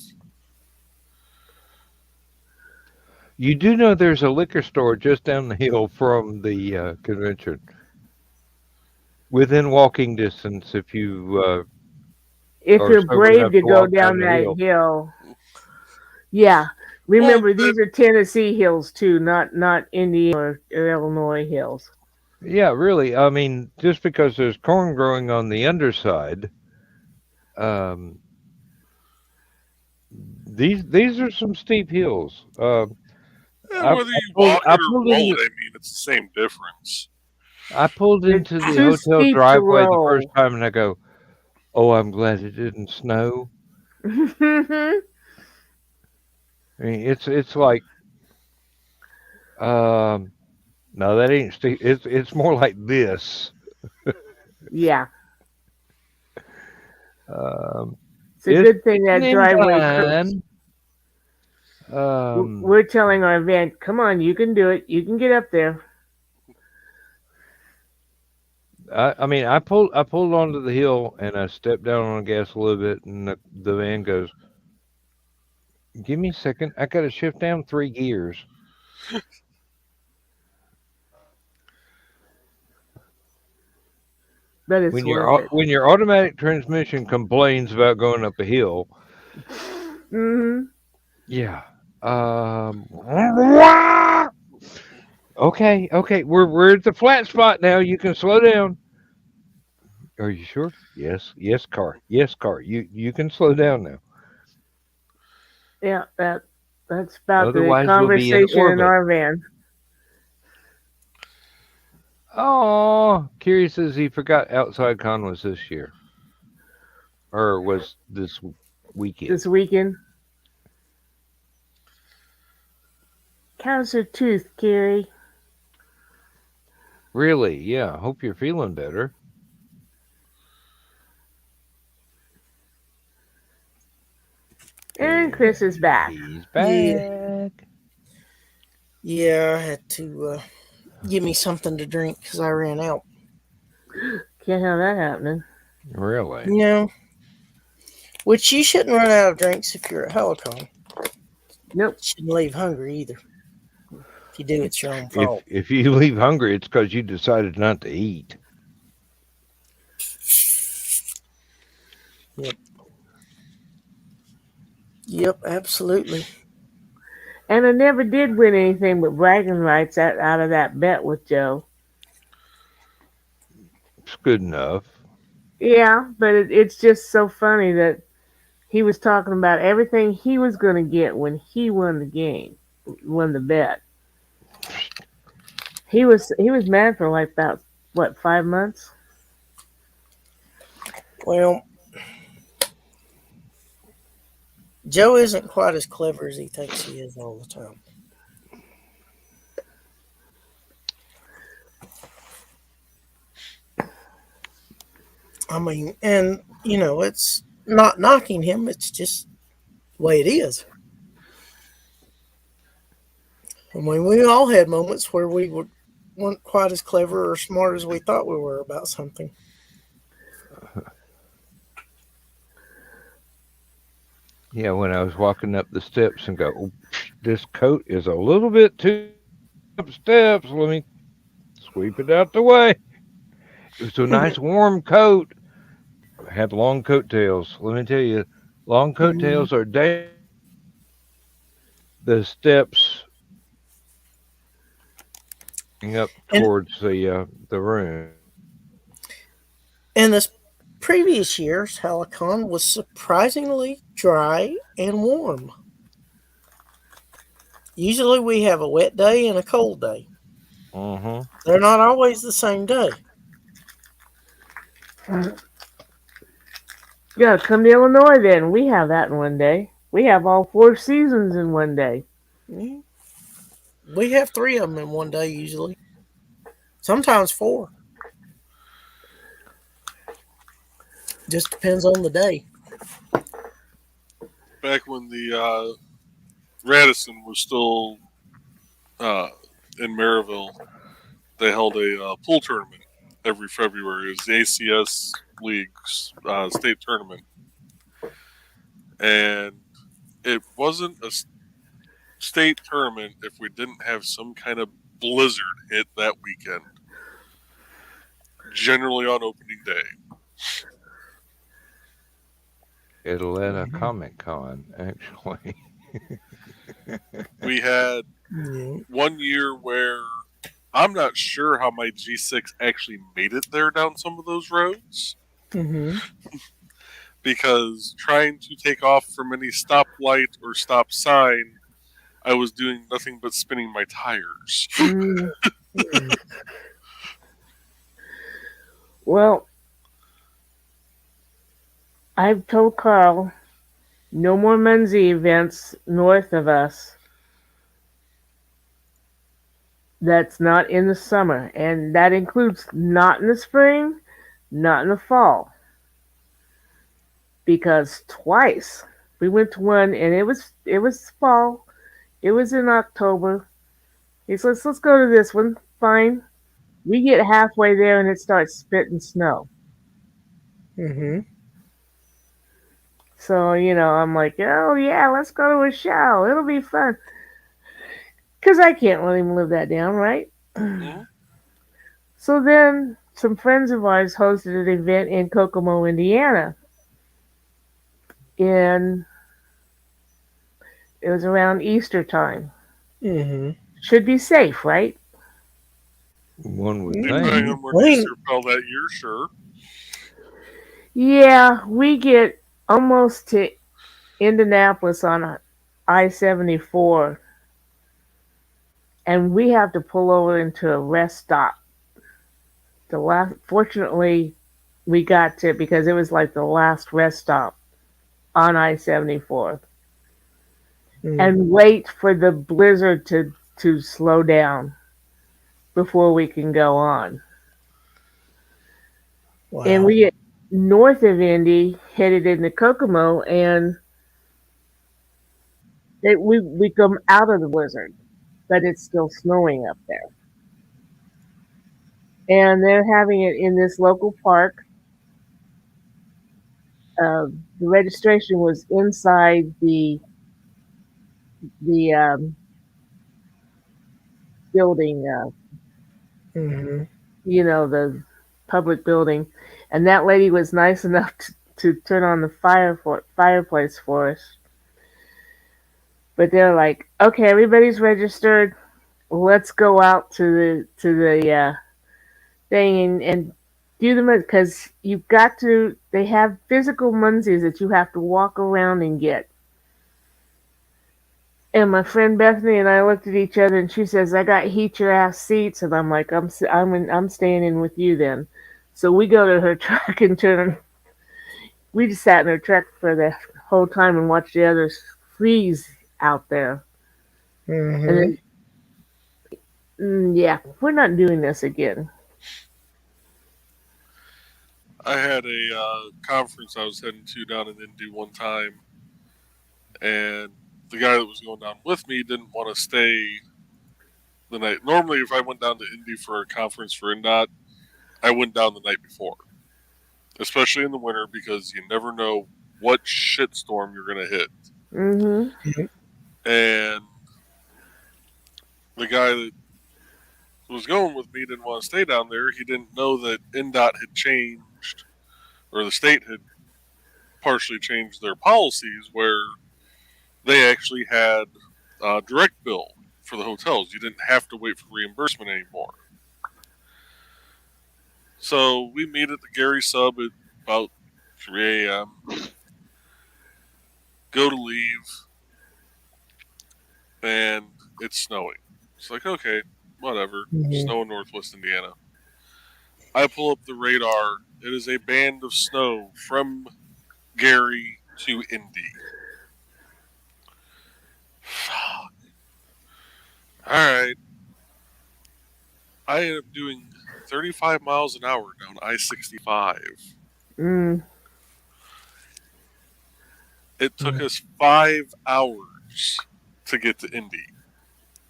You do know there's a liquor store just down the hill from the convention, within walking distance. If you If are you're sober brave enough to to go walk down down the that hill. hill. Yeah. Remember, Well, these are Tennessee hills too, not Indiana or Illinois hills. Yeah, really. I mean, just because there's corn growing on the underside, these are some steep hills. Whether you walk I it or pulled roll into it, I mean, it's the same difference. I pulled It's into the too hotel steep to driveway the first roll. time, and I go, "Oh, I'm glad it didn't snow." I mean, it's like, no, that ain't steep. It's more like this. Yeah. Um, It's a good thing that an driveway. incline. We're telling our van, come on, you can do it. You can get up there. I mean, I pulled onto the hill and I stepped down on the gas a little bit, and the van goes, "Give me a second. I got to shift down 3 gears." But it's worth it. When your automatic transmission complains about going up a hill, Mm-hmm. yeah. Okay. We're at the flat spot now. You can slow down. Are you sure? Yes, car. Yes, car. You can slow down now. Yeah, that's about the Otherwise, we'll be in conversation in orbit. our van. Oh, Kiri says he forgot Outside Con was this year, or was this weekend? This weekend. How's your tooth, Carrie? Really? Yeah. Hope you're feeling better. And Chris is back. He's back. Yeah, I had to give me something to drink because I ran out. Can't have that happening. Really? No. Which you shouldn't run out of drinks if you're at Hallowcon. Nope. Shouldn't leave hungry either. If you do, it's your own fault. If you leave hungry, it's because you decided not to eat. Yep, absolutely. And I never did win anything but bragging rights out of that bet with Joe. It's good enough. Yeah, but it's just so funny that he was talking about everything he was going to get when he won the game, won the bet. He was mad for like about, 5 months? Well, Joe isn't quite as clever as he thinks he is all the time. I mean, and, it's not knocking him. It's just the way it is. I mean, we all had moments where weren't quite as clever or smart as we thought we were about something. Yeah, when I was walking up the steps and go, "Oh, this coat is a little bit too up steps. Let me sweep it out the way." It was a nice warm coat. It had long coattails. Let me tell you, long coattails are the steps up And towards the room. and this previous year's Hallowcon was surprisingly dry and warm. Usually we have a wet day and a cold day. Mm-hmm. They're not always the same day. Yeah, come to Illinois then. We have that in one day. We have all 4 seasons in one day. Mhm. We have 3 of them in one day usually. Sometimes 4. Just depends on the day. Back when the Radisson was still in Maryville, they held a pool tournament every February. It was the ACS League's state tournament. And it wasn't a state tournament if we didn't have some kind of blizzard hit that weekend. Generally on opening day. It'll at a Comic Con, actually. We had Yeah. one year where I'm not sure how my G6 actually made it there down some of those roads. Mm-hmm. Because trying to take off from any stoplight or stop sign, I was doing nothing but spinning my tires. Mm. Well, I've told Carl no more Muncie events north of us that's not in the summer. And that includes not in the spring, not in the fall. Because twice we went to one and it was fall. It was in October. He says, let's go to this one. Fine. We get halfway there and it starts spitting snow. Mm-hmm. So, I'm like, oh yeah, let's go to a show. It'll be fun. Because I can't let him live that down, right? Mhm. So then some friends of ours hosted an event in Kokomo, Indiana. And it was around Easter time. Mm-hmm. Should be safe, right? One would Depending think. on where Easter fell that year, sure. Yeah, we get almost to Indianapolis on I-74, and we have to pull over into a rest stop. Fortunately, we got to because it was like the last rest stop on I-74, and wait for the blizzard to slow down before we can go on. Wow. And we get north of Indy, headed into Kokomo, and we come out of the blizzard, but it's still snowing up there. And they're having it in this local park. The registration was inside the building, Mm-hmm. the public building, and that lady was nice enough to turn on the fireplace for us. But they're like, okay, everybody's registered. Let's go out to the thing and do them because you've got to. They have physical munsies that you have to walk around and get. And my friend Bethany and I looked at each other, and she says, "I got heat your ass seats," and I'm like, I'm staying in with you then." So we go to her truck and turn. We just sat in her truck for the whole time and watched the others freeze out there. Mm-hmm. And then, yeah, we're not doing this again. I had a conference I was heading to down in Indy one time, and the guy that was going down with me didn't want to stay the night. Normally, if I went down to Indy for a conference for INDOT, I went down the night before, especially in the winter, because you never know what shitstorm you're going to hit. Mm-hmm. And the guy that was going with me didn't want to stay down there. He didn't know that INDOT had changed, or the state had partially changed their policies, where they actually had direct bill for the hotels. You didn't have to wait for reimbursement anymore. So we meet at the Gary Sub at about 3 a.m. Go to leave, and it's snowing. It's like, okay, whatever. Snow in Northwest Indiana. I pull up the radar. It is a band of snow from Gary to Indy. Fuck. Alright. I ended up doing 35 miles an hour down I-65. Mm. It took us 5 hours to get to Indy.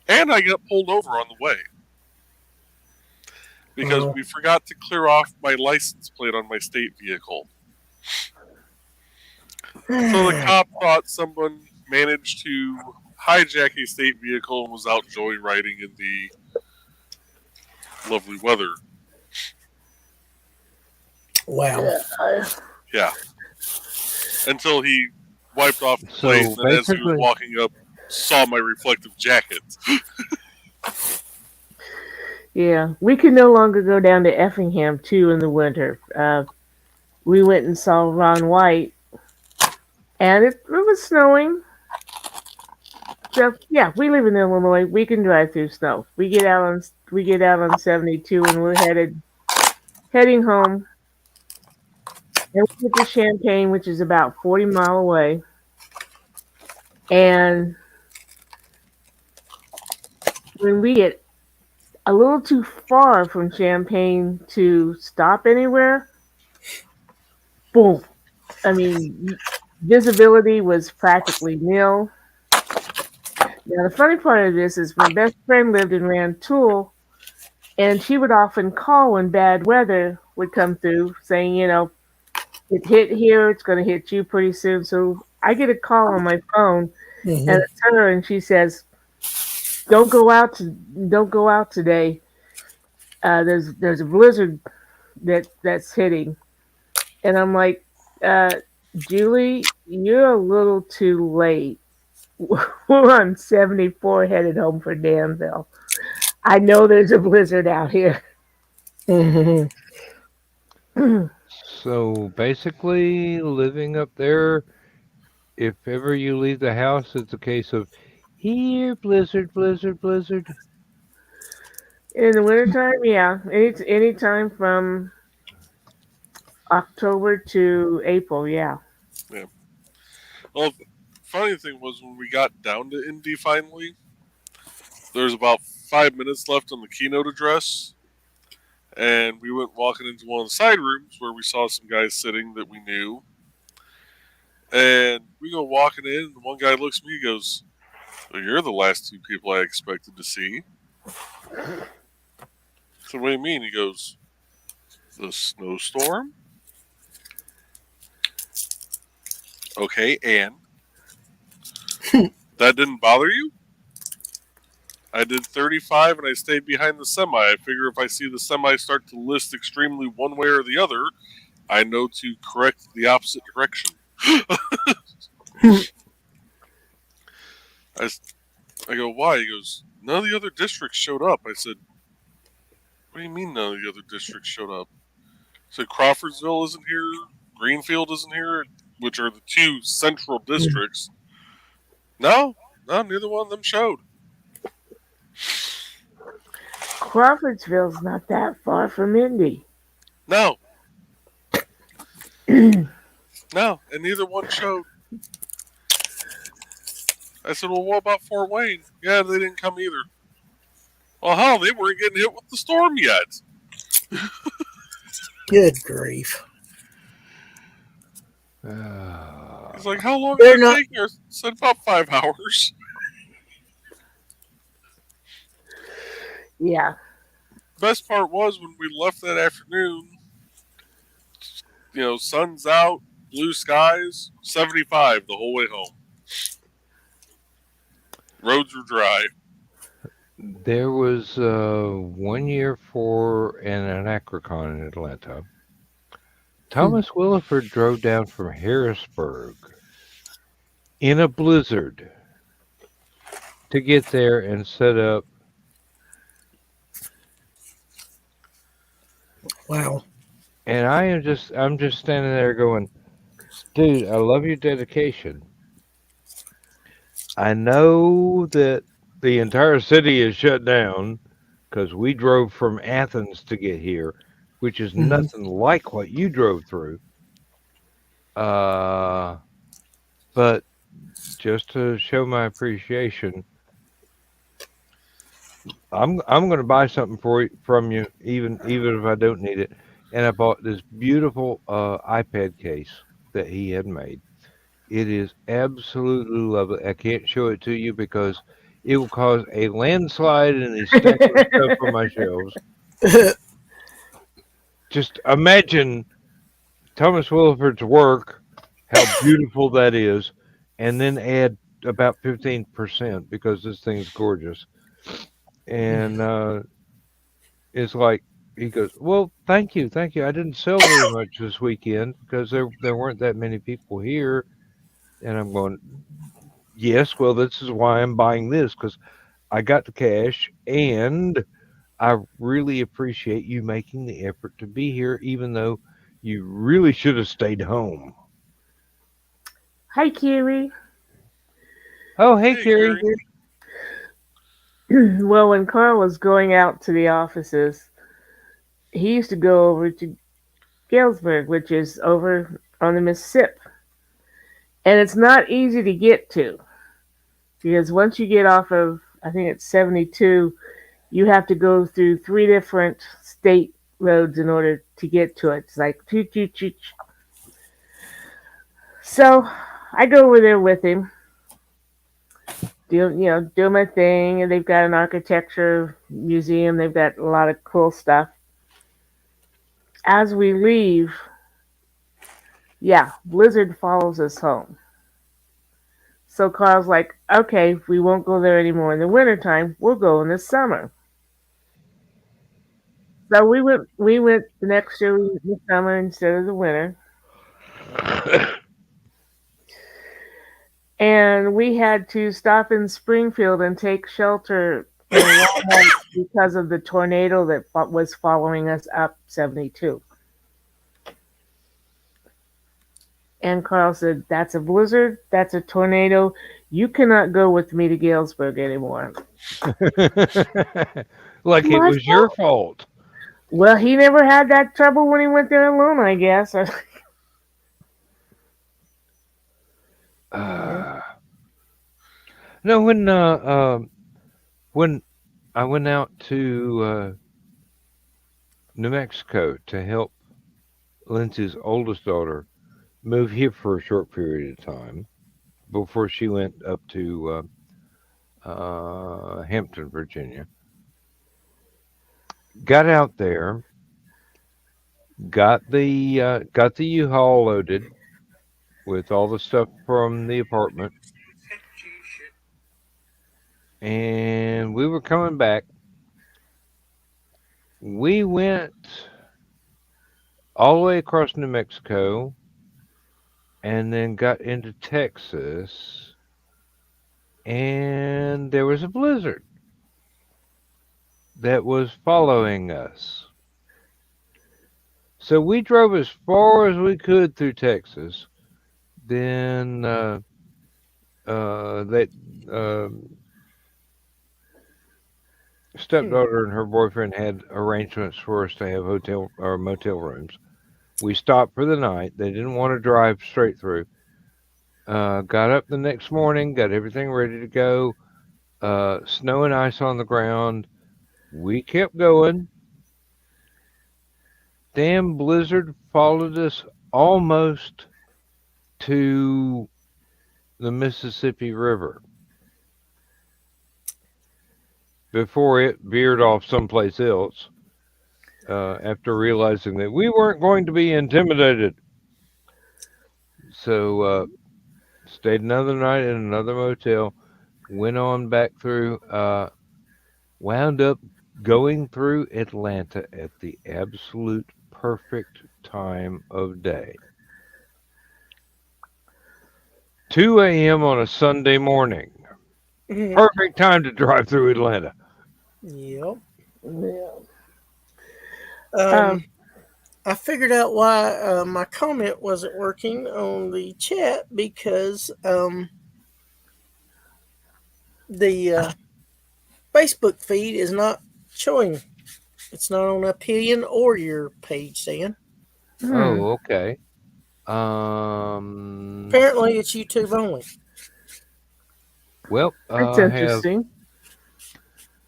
And I got pulled over on the way. Because we forgot to clear off my license plate on my state vehicle. So the cop thought someone managed to hijack a state vehicle and was out joyriding in the lovely weather. Wow. Yeah. Until he wiped off the plate, and as he was walking up, saw my reflective jacket. Yeah, we could no longer go down to Effingham too in the winter. We went and saw Ron White, and it was snowing. So yeah, we live in Illinois. We can drive through snow. We get out on 72, and we're heading home. And we get to Champaign, which is about 40 miles away, and when we get a little too far from Champaign to stop anywhere, boom. I mean, visibility was practically nil. Now, the funny part of this is my best friend lived in Rantoul, and she would often call when bad weather would come through, saying, it hit here, it's going to hit you pretty soon. So I get a call on my phone, and it's her, and she says, Don't go out today. There's a blizzard that's hitting," and I'm like, "Julie, you're a little too late. We're on 74 headed home for Danville. I know there's a blizzard out here." So basically, living up there, if ever you leave the house, it's a case of here, blizzard, blizzard, blizzard. In the wintertime, yeah. Any time from October to April, yeah. Yeah. Well, the funny thing was when we got down to Indy finally, there was about 5 minutes left on the keynote address, and we went walking into one of the side rooms where we saw some guys sitting that we knew. And we go walking in, and one guy looks at me and goes, "Well, you're the last two people I expected to see." So what do you mean? He goes, "The snowstorm?" Okay, and? That didn't bother you? I did 35 and I stayed behind the semi. I figure if I see the semi start to list extremely one way or the other, I know to correct the opposite direction. I go, "Why?" He goes, "None of the other districts showed up." I said, "What do you mean none of the other districts showed up?" So Crawfordsville isn't here, Greenfield isn't here, which are the two central districts. No, neither one of them showed. Crawfordsville's not that far from Indy. No. No, and neither one showed. I said, "Well, what about Fort Wayne?" "Yeah, they didn't come either." Well, hell, they weren't getting hit with the storm yet. Good grief. He's like, "How long They're did it not. take you?" I said, "About 5 hours." Yeah. Best part was when we left that afternoon. Sun's out, blue skies, 75 the whole way home. Roads were dry. There was 1 year for an Anachrocon in Atlanta. Thomas Williford drove down from Harrisburg in a blizzard to get there and set up. Wow. And I'm just standing there going, dude, I love your dedication. I know that the entire city is shut down because we drove from Athens to get here, which is nothing like what you drove through. But just to show my appreciation, I'm going to buy something from you, even if I don't need it. And I bought this beautiful iPad case that he had made. It is absolutely lovely. I can't show it to you because it will cause a landslide in the stack of stuff on my shelves. Just imagine Thomas Williford's work, how beautiful that is, and then add about 15% because this thing's gorgeous. And it's like he goes, "Well, thank you. I didn't sell very much this weekend because there weren't that many people here." And I'm going, "Yes, well, this is why I'm buying this because I got the cash and I really appreciate you making the effort to be here, even though you really should have stayed home." Hi, Kiwi. Oh, hey, Hey, Carrie. Gary. Well, when Carl was going out to the offices, he used to go over to Galesburg, which is over on the Mississippi. And it's not easy to get to because once you get off of, I think it's 72, you have to go through 3 different state roads in order to get to it. It's like, toot, toot, toot. So I go over there with him, do my thing, and they've got an architecture museum. They've got a lot of cool stuff. As we leave, yeah, blizzard follows us home. So Carl's like, okay, we won't go there anymore in the wintertime. We'll go in the summer. So we went the next year in the summer instead of the winter. And we had to stop in Springfield and take shelter in Walmart because of the tornado that was following us up 72. And Carl said, "That's a blizzard. That's a tornado. You cannot go with me to Galesburg anymore." Like it My was your fault. Well, he never had that trouble when he went there alone, I guess. No, when I went out to New Mexico to help Lindsay's oldest daughter move here for a short period of time before she went up to Hampton, Virginia. Got out there, got the U-Haul loaded with all the stuff from the apartment, and we were coming back. We went all the way across New Mexico and then got into Texas, and there was a blizzard that was following us. So we drove as far as we could through Texas. Then that stepdaughter and her boyfriend had arrangements for us to have hotel or motel rooms. We stopped for the night. They didn't want to drive straight through. Got up the next morning, got everything ready to go. Snow and ice on the ground. We kept going. Damn blizzard followed us almost to the Mississippi River before it veered off someplace else after realizing that we weren't going to be intimidated. So stayed another night in another motel, went on back through, wound up going through Atlanta at the absolute perfect time of day. 2 a.m. on a Sunday morning. Perfect time to drive through Atlanta. Yep. Yeah. I figured out why my comment wasn't working on the chat because the Facebook feed is not showing. It's not on Aphelion or your page, Dan. Oh, okay. Apparently, it's YouTube only. Well, That's I have interesting.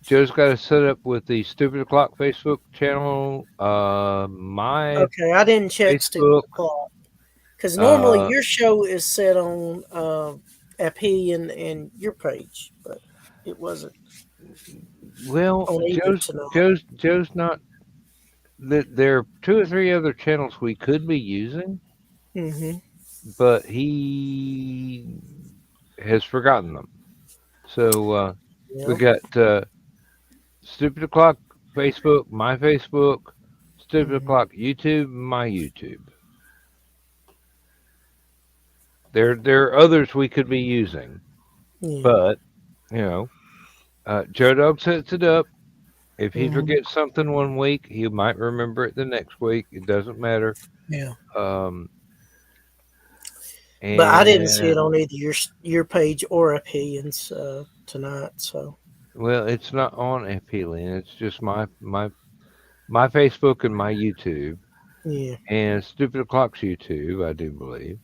Joe's got it set up with the Stupid O'Clock Facebook channel. My Okay, I didn't check Stupid Facebook. O'Clock because normally Uh, your show is set on Aphelion and your page, but it wasn't well, on either tonight. Joe's not. There are 2 or 3 other channels we could be using, Mm-hmm. but he has forgotten them. So we Yep. got Stupid O'Clock Facebook, my Facebook, Stupid Mhm. O'Clock YouTube, my YouTube. There are others we could be using, Yeah. but Joe Dog sets it up. If he Mhm. forgets something one week, he might remember it the next week. It doesn't matter. Yeah. Um, But I didn't see it and on either your page or Aphelions tonight. So well, it's not on Aphelion. It's just my Facebook and my YouTube, yeah. and Stupid O'Clock's YouTube, I do believe,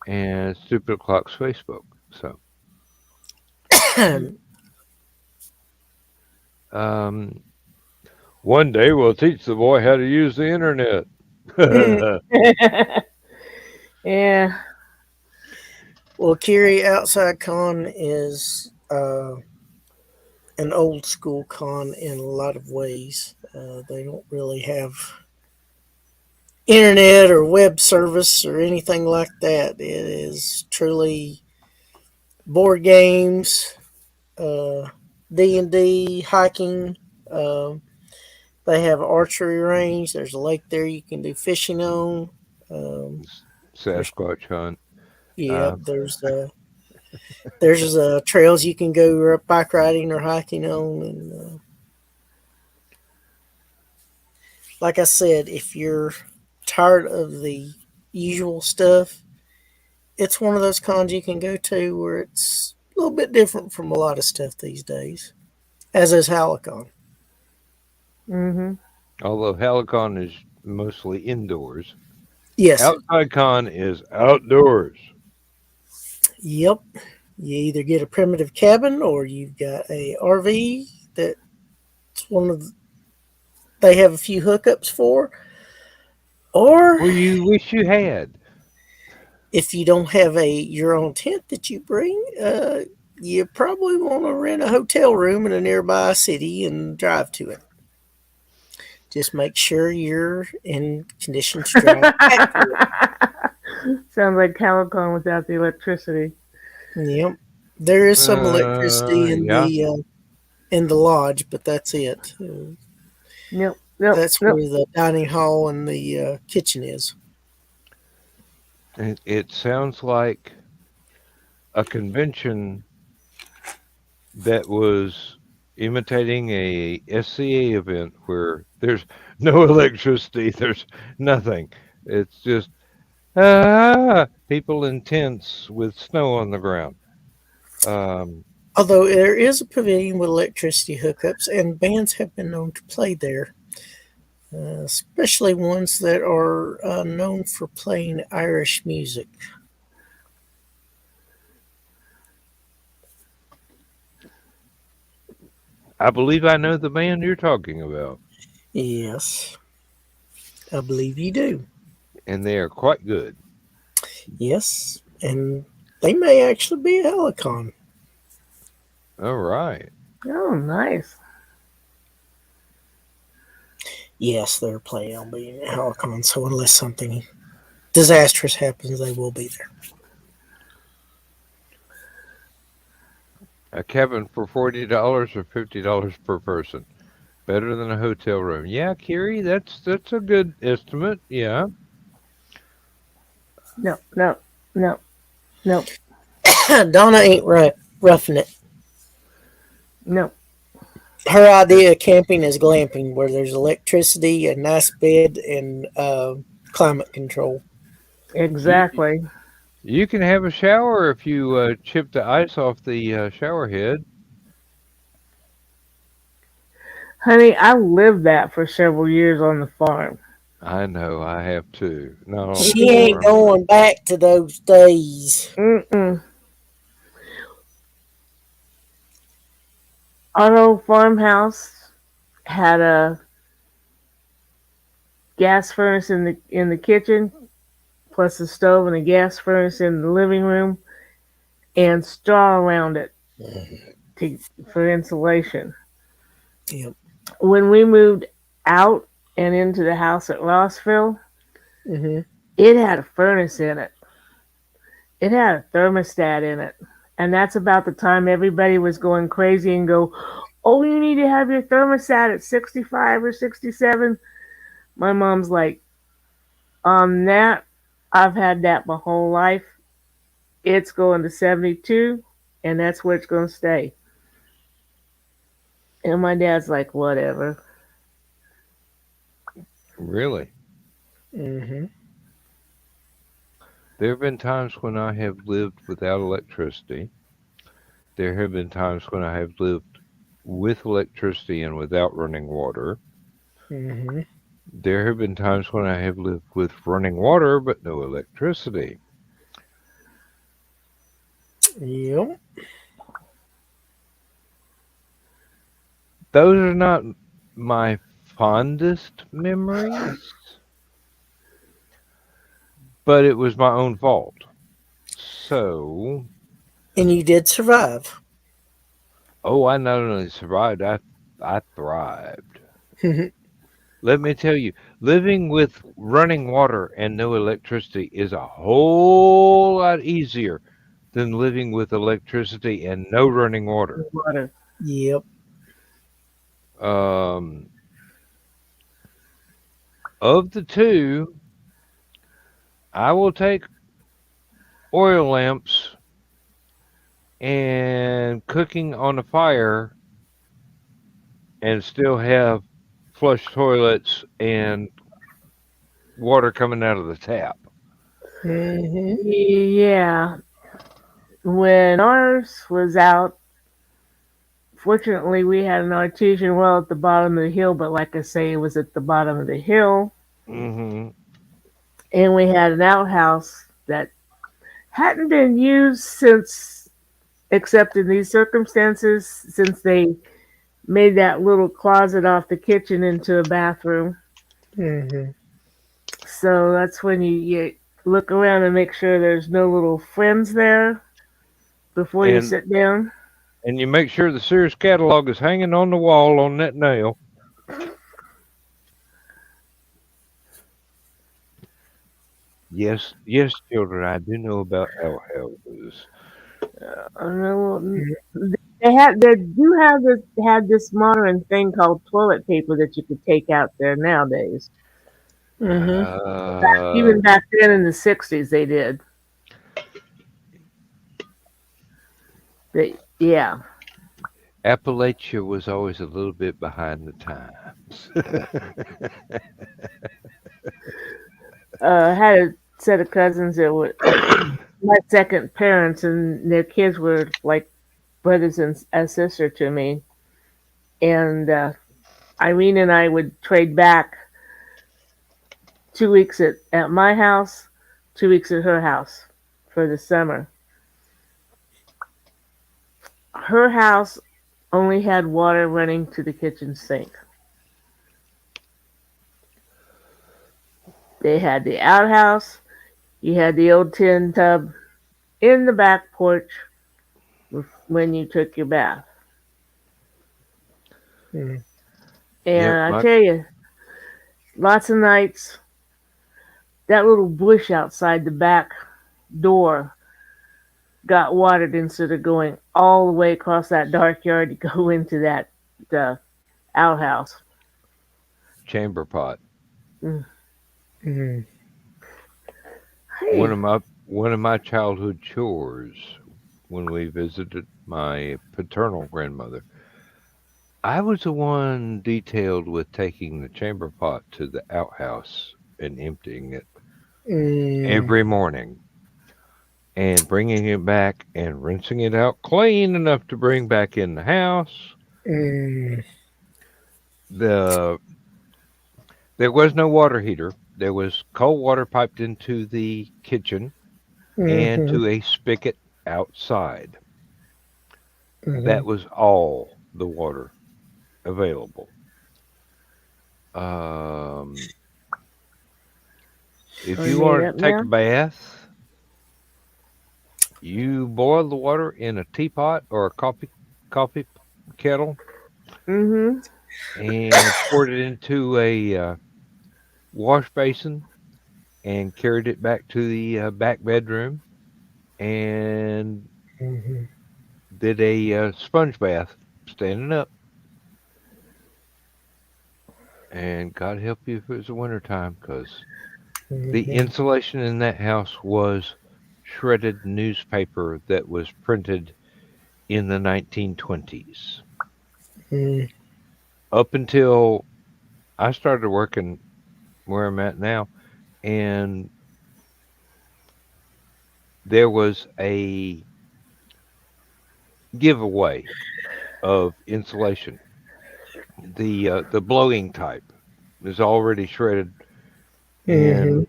and Stupid O'Clock's Facebook. So, one day we'll teach the boy how to use the internet. Yeah. Well, Kiri, Outside Con is an old school con in a lot of ways. They don't really have internet or web service or anything like that. It is truly board games, D&D, hiking. They have archery range. There's a lake there you can do fishing on. Sasquatch hunt. Yeah, there's trails you can go bike riding or hiking on, and like I said, if you're tired of the usual stuff, it's one of those cons you can go to where it's a little bit different from a lot of stuff these days, as is Hallowcon. Mm-hmm. Although Hallowcon is mostly indoors, Yes. Outside Con is outdoors. Yep. You either get a primitive cabin or you've got a RV that's they have a few hookups for, or Well, you wish you had. if you don't have your own tent that you bring, you probably want to rent a hotel room in a nearby city and drive to it. Just make sure you're in condition to drive back to it. Sounds like Hallowcon without the electricity. Yep. There is some electricity Yeah. in the lodge, but that's it. Nope. That's where the dining hall and the kitchen is. It sounds like a convention that was imitating a SCA event where there's no electricity, there's nothing. It's just people in tents with snow on the ground. Although there is a pavilion with electricity hookups, and bands have been known to play there, especially ones that are known for playing Irish music. I believe I know the band you're talking about, Yes, I believe you do. and they are quite good. Yes, and they may actually be at Hallowcon. All right. Oh, nice. Yes, they're planning on being at Hallowcon, so unless something disastrous happens, they will be there. A cabin for $40 or $50 per person. Better than a hotel room. Yeah, Kiri, that's a good estimate. Yeah. No, no, no, no, Donna ain't roughing it. no. Her idea of camping is glamping, where there's electricity, a nice bed, and climate control. Exactly. You can have a shower if you chip the ice off the shower head. Honey, I lived that for several years on the farm. I know, I have too. Not on the She ain't farm. going back to those days. Mm-mm. Our old farmhouse had a gas furnace in the kitchen, plus a stove and a gas furnace in the living room, and straw around it to, for insulation. Yep. When we moved out and into the house at Rossville, Mm-hmm. it had a furnace in it. It had a thermostat in it. And that's about the time everybody was going crazy and go, oh, you need to have your thermostat at 65 or 67. My mom's like, that, I've had that my whole life. It's going to 72, and that's where it's going to stay. And my dad's like, whatever. Really? Mm-hmm. There have been times when I have lived without electricity. There have been times when I have lived with electricity and without running water. Mm-hmm. There have been times when I have lived with running water but no electricity. Yep. Those are not my fondest memories, but it was my own fault. So, And you did survive. oh, I not only survived, I thrived. Let me tell you, living with running water and no electricity is a whole lot easier than living with electricity and no running water. Water. Yep. Um, of the two, I will take oil lamps and cooking on a fire and still have flush toilets and water coming out of the tap. Mm-hmm. Yeah. When ours was out, fortunately, we had an artesian well at the bottom of the hill, but like I say, it was at the bottom of the hill. Hmm. And we had an outhouse that hadn't been used since, except in these circumstances, since they made that little closet off the kitchen into a bathroom. Mm-hmm. So that's when you look around and make sure there's no little friends there before you And sit down. and you make sure the Sears catalog is hanging on the wall on that nail. Yes, yes, children, I do know about outhouses. I don't know. They had this modern thing called toilet paper that you could take out there nowadays. Mm-hmm. Uh, Even back then in the '60s, they did. Yeah. Appalachia was always a little bit behind the times. I had a set of cousins that were my second parents, and their kids were like brothers and a sister to me. And Irene and I would trade back 2 weeks at my house, 2 weeks at her house for the summer. Her house only had water running to the kitchen sink. They had the outhouse, You had the old tin tub in the back porch when you took your bath. Mm. And Yep, I my tell you, lots of nights, that little bush outside the back door got watered instead of going all the way across that dark yard to go into that uh, outhouse. chamber pot. Mm. Mm. Hey, One of my childhood chores when we visited my paternal grandmother. I was the one detailed with taking the chamber pot to the outhouse and emptying it Mm. every morning and bringing it back and rinsing it out clean enough to bring back in the house. Mm. The There was no water heater. There was cold water piped into the kitchen and Mhm. to a spigot outside. That Mhm. was all the water available. Um, if are you you made wanted up to take now? a bath, you boiled the water in a teapot or a coffee kettle Mm-hmm. and poured it into a wash basin and carried it back to the back bedroom and Mhm. did a sponge bath standing up. And God help you if it was the winter time, because the Mhm. insulation in that house was shredded newspaper that was printed in the 1920s. Mm. Up until I started working where I'm at now, and there was a giveaway of insulation. The blowing type is already shredded, Mhm. and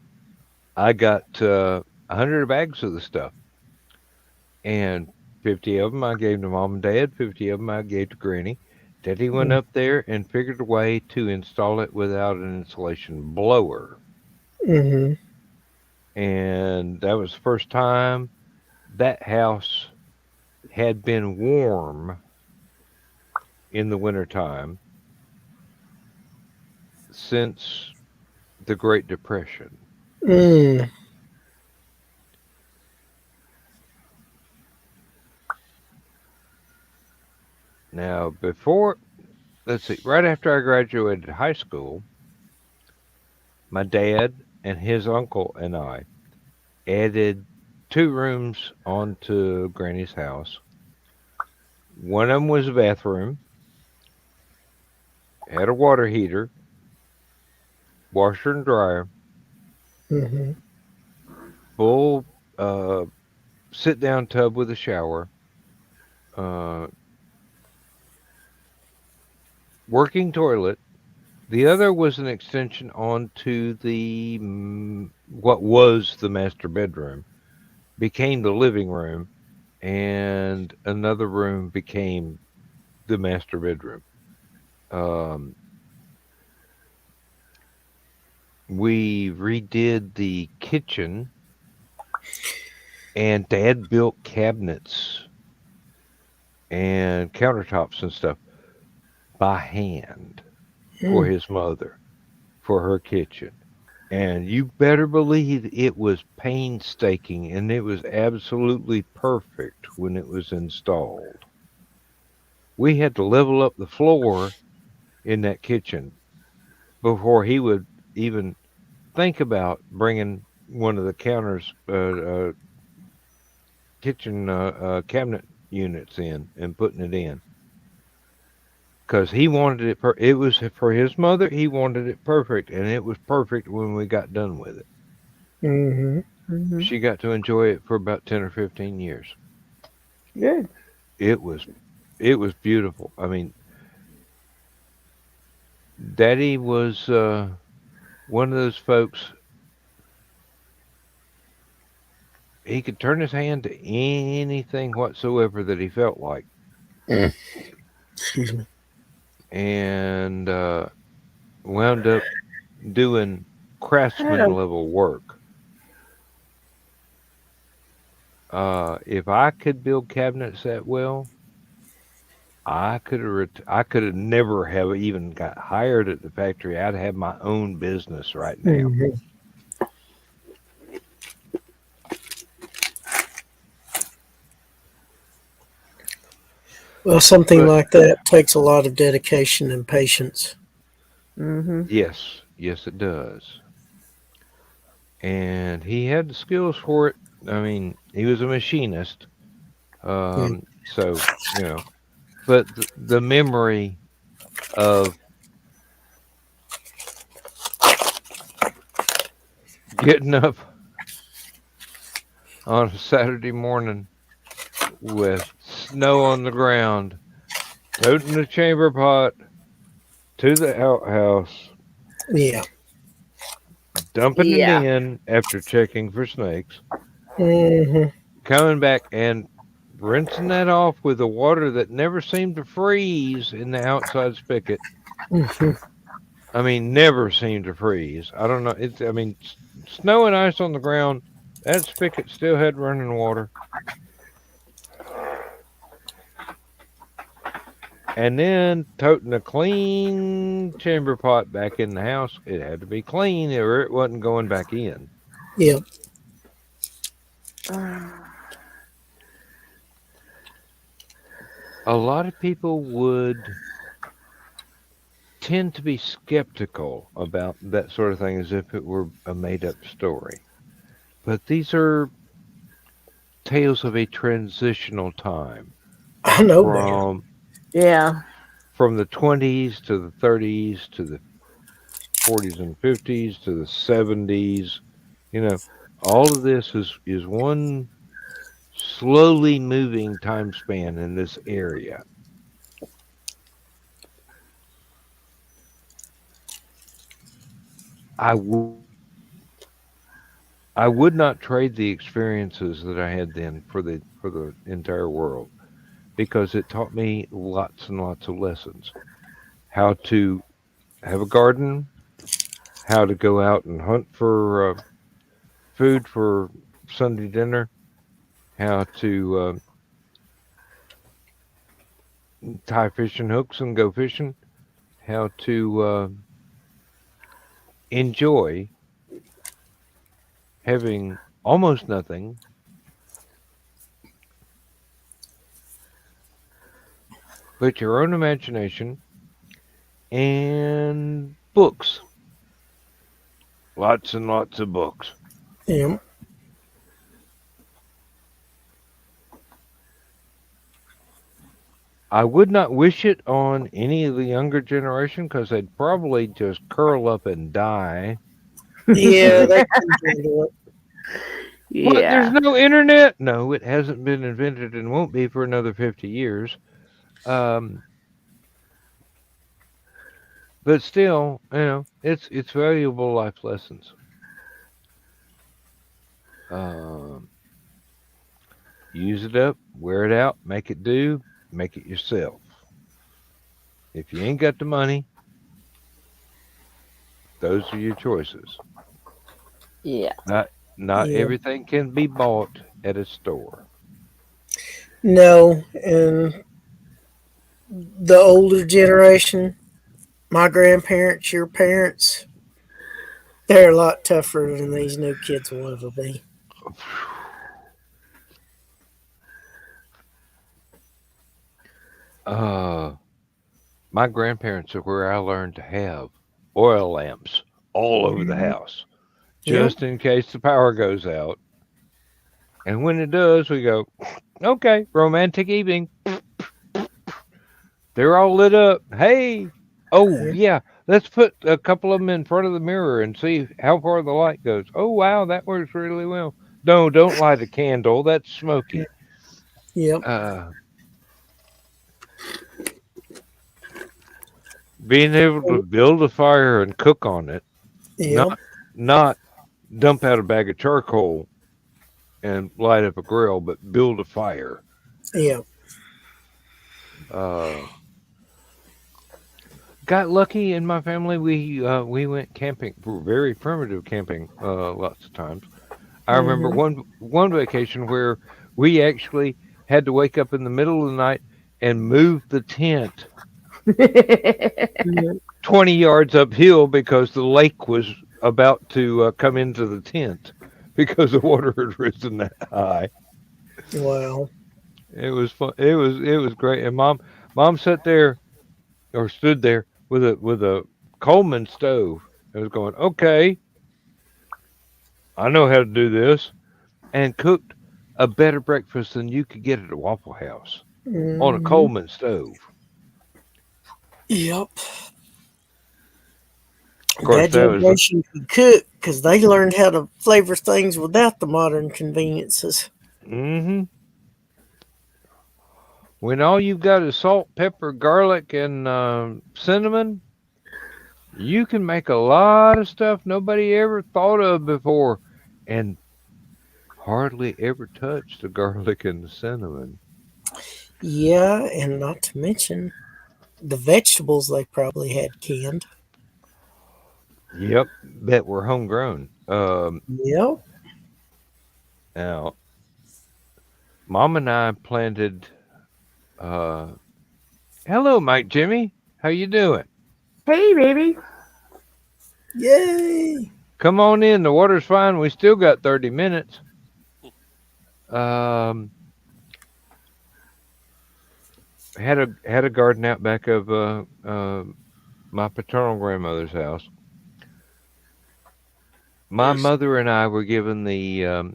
I got 100 bags of the stuff, and 50 of them I gave to mom and dad. 50 of them I gave to Granny. Daddy went up there and figured a way to install it without an insulation blower, Mhm. and that was the first time that house had been warm in the wintertime since the Great Depression. Mm. Now, let's see, right after I graduated high school, my dad and his uncle and I added 2 rooms onto Granny's house. One of them was a bathroom, had a water heater, washer and dryer, Mhm. full uh, sit down tub with a shower, uh, working toilet. The other was an extension onto the what was the master bedroom, became the living room, and another room became the master bedroom. Um, we redid the kitchen, and Dad built cabinets and countertops and stuff by hand for Mm. his mother for her kitchen. And you better believe it was painstaking and it was absolutely perfect when it was installed. We had to level up the floor in that kitchen before he would even think about bringing one of the kitchen cabinet units in and putting it in, because he wanted it. It was for his mother. He wanted it perfect, and it was perfect when we got done with it. Mhm. Mm-hmm. She got to enjoy it for about 10 or 15 years. Good. It was it was beautiful. I mean, Daddy was one of those folks. He could turn his hand to anything whatsoever that he felt like, Mm. Excuse me. and wound up doing craftsman Oh, level work. If I could build cabinets that well, I could have never have even got hired at the factory. I'd have my own business right now. Mhm. Well, something But like that takes a lot of dedication and patience. Mm-hmm. yes, yes, it does. And he had the skills for it. I mean, he was a machinist. Yeah. So, you know, but the memory of getting up on a Saturday morning with snow on the ground, toting the chamber pot to the outhouse, Yeah. dumping it Yeah. in after checking for snakes, Hmm. coming back and rinsing that off with the water that never seemed to freeze in the outside spigot. Hmm. I mean, never seemed to freeze. I don't know. I mean, snow and ice on the ground. That spigot still had running water. And then toting a clean chamber pot back in the house. It had to be clean or it wasn't going back in. Yeah. A lot of people would tend to be skeptical about that sort of thing as if it were a made up story. But these are tales of a transitional time I know better. from Yeah. the 20s to the 30s to the 40s and 50s to the 70s. You know, all of this is one slowly moving time span in this area. I w- I would not trade the experiences that I had then for the entire world because it taught me lots and lots of lessons. How to have a garden, how to go out and hunt for food for Sunday dinner, how to tie fishing hooks and go fishing, how to enjoy having almost nothing but your own imagination and books. Lots and lots of books. Yeah. I would not wish it on any of the younger generation because they'd probably just curl up and die. Yeah, they can handle it. What? There's Yeah. no internet? No, it hasn't been invented and won't be for another 50 years. Um, but still, it's valuable life lessons. Um, use it up, wear it out, make it do, make it yourself. If you ain't got the money, those are your choices. Yeah. Not Yeah. everything can be bought at a store. No, and the older generation, my grandparents, your parents, they're a lot tougher than these new kids will ever be. Uh, my grandparents are where I learned to have oil lamps all over the Mhm. house, Yep. just in case the power goes out. And when it does, we go, okay, romantic evening. They're all lit up. Hey, oh, yeah, let's put a couple of them in front of the mirror and see how far the light goes. Oh, wow, that works really well. No, don't light a candle. That's smoky. Yep. Uh, being able to build a fire and cook on it, Yep. not dump out a bag of charcoal and light up a grill, but build a fire. Yep. Uh, got lucky in my family. We went camping, very primitive camping, lots of times. I remember one vacation where we actually had to wake up in the middle of the night and move the tent 20 yards uphill because the lake was about to come into the tent because the water had risen that high. Wow. It was fun. It was great. And mom sat there or stood there with a Coleman stove. I was going, okay, I know how to do this, and cooked a better breakfast than you could get at a Waffle House on a Coleman stove. Yep. Of course, That generation could cook because they learned how to flavor things without the modern conveniences. Mm-hmm. When all you've got is salt, pepper, garlic, and cinnamon, you can make a lot of stuff nobody ever thought of before, and hardly ever touch the garlic and the cinnamon. Yeah, and not to mention the vegetables they probably had canned. Yep, bet we're homegrown. Yep. Now, Mom and I planted. Hello, Mike Jimmy. How you doing? Hey, baby. Yay! Come on in. The water's fine. We still got 30 minutes. Had a garden out back of my paternal grandmother's house. My mother and I were given the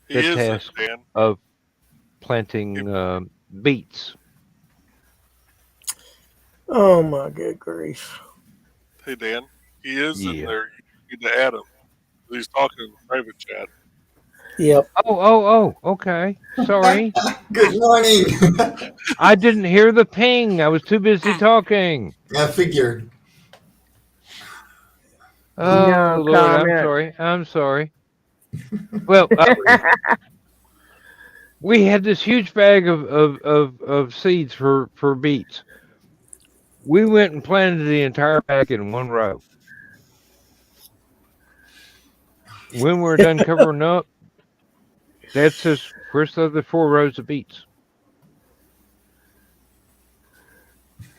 task of planting beets. Oh my good grief! Hey Dan, he is in there. You need to add him. He's talking in the private chat. Yep. Oh, okay. Sorry. Good morning. I didn't hear the ping. I was too busy talking. I figured. Oh, No Lord, comment. I'm sorry. Well, we had this huge bag of seeds for beets. We went and planted the entire bag in one row. When we're done covering up, that's just where's the other 4 rows of beets?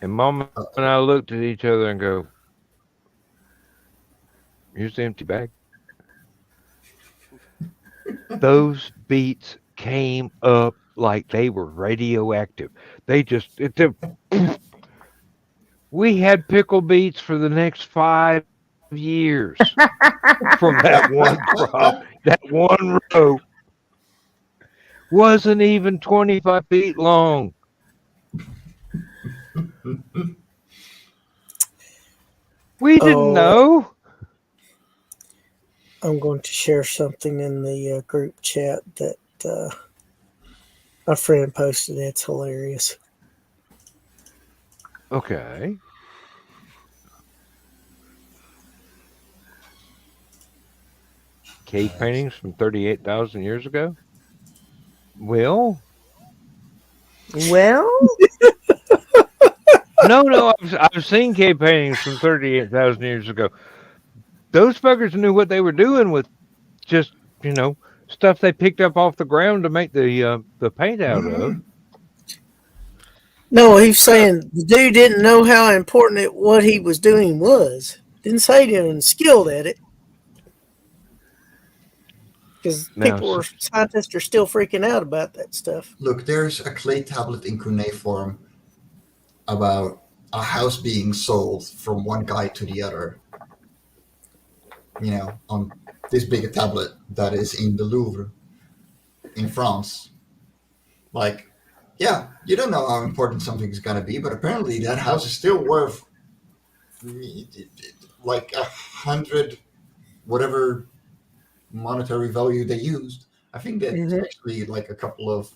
And Mom and I looked at each other and go, here's the empty bag. Those beets came up like they were radioactive. We had pickle beets for the next 5 years from that one crop. That one row wasn't even 25 feet long. We didn't know. I'm going to share something in the group chat that a friend posted. It's hilarious. Okay. Cave paintings from 38,000 years ago? Well? No, I've seen cave paintings from 38,000 years ago. Those fuckers knew what they were doing with just, stuff they picked up off the ground to make the paint out of. No, he's saying the dude didn't know how important what he was doing was. Didn't say he wasn't skilled at it. Because scientists are still freaking out about that stuff. Look, there's a clay tablet in cuneiform about a house being sold from one guy to the other. On this big a tablet that is in the Louvre in France. Like, yeah, you don't know how important something is going to be, but apparently that house is still worth like 100 whatever monetary value they used. I think that's actually like a couple of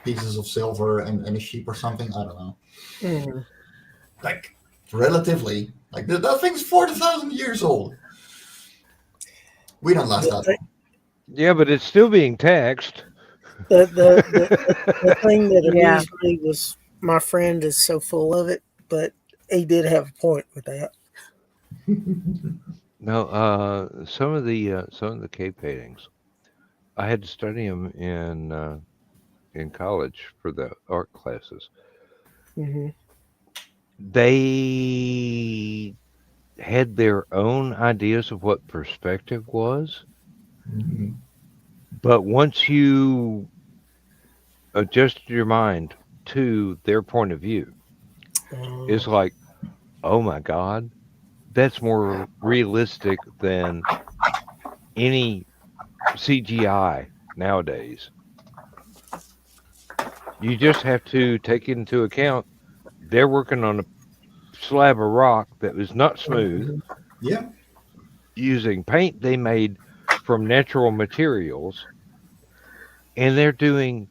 pieces of silver and a sheep or something. I don't know. Like, relatively, like that thing's 40,000 years old. We don't last that long. Yeah, but it's still being taxed. The thing that amused me was my friend is so full of it, but he did have a point with that. No, some of the cave paintings, I had to study them in college for the art classes. Hmm. They had their own ideas of what perspective was, Mhm. but once you adjusted your mind to their point of view, it's like, oh my God, that's more realistic than any CGI nowadays. You just have to take into account they're working on a slab of rock that was not smooth Yeah. using paint they made from natural materials, and they're doing,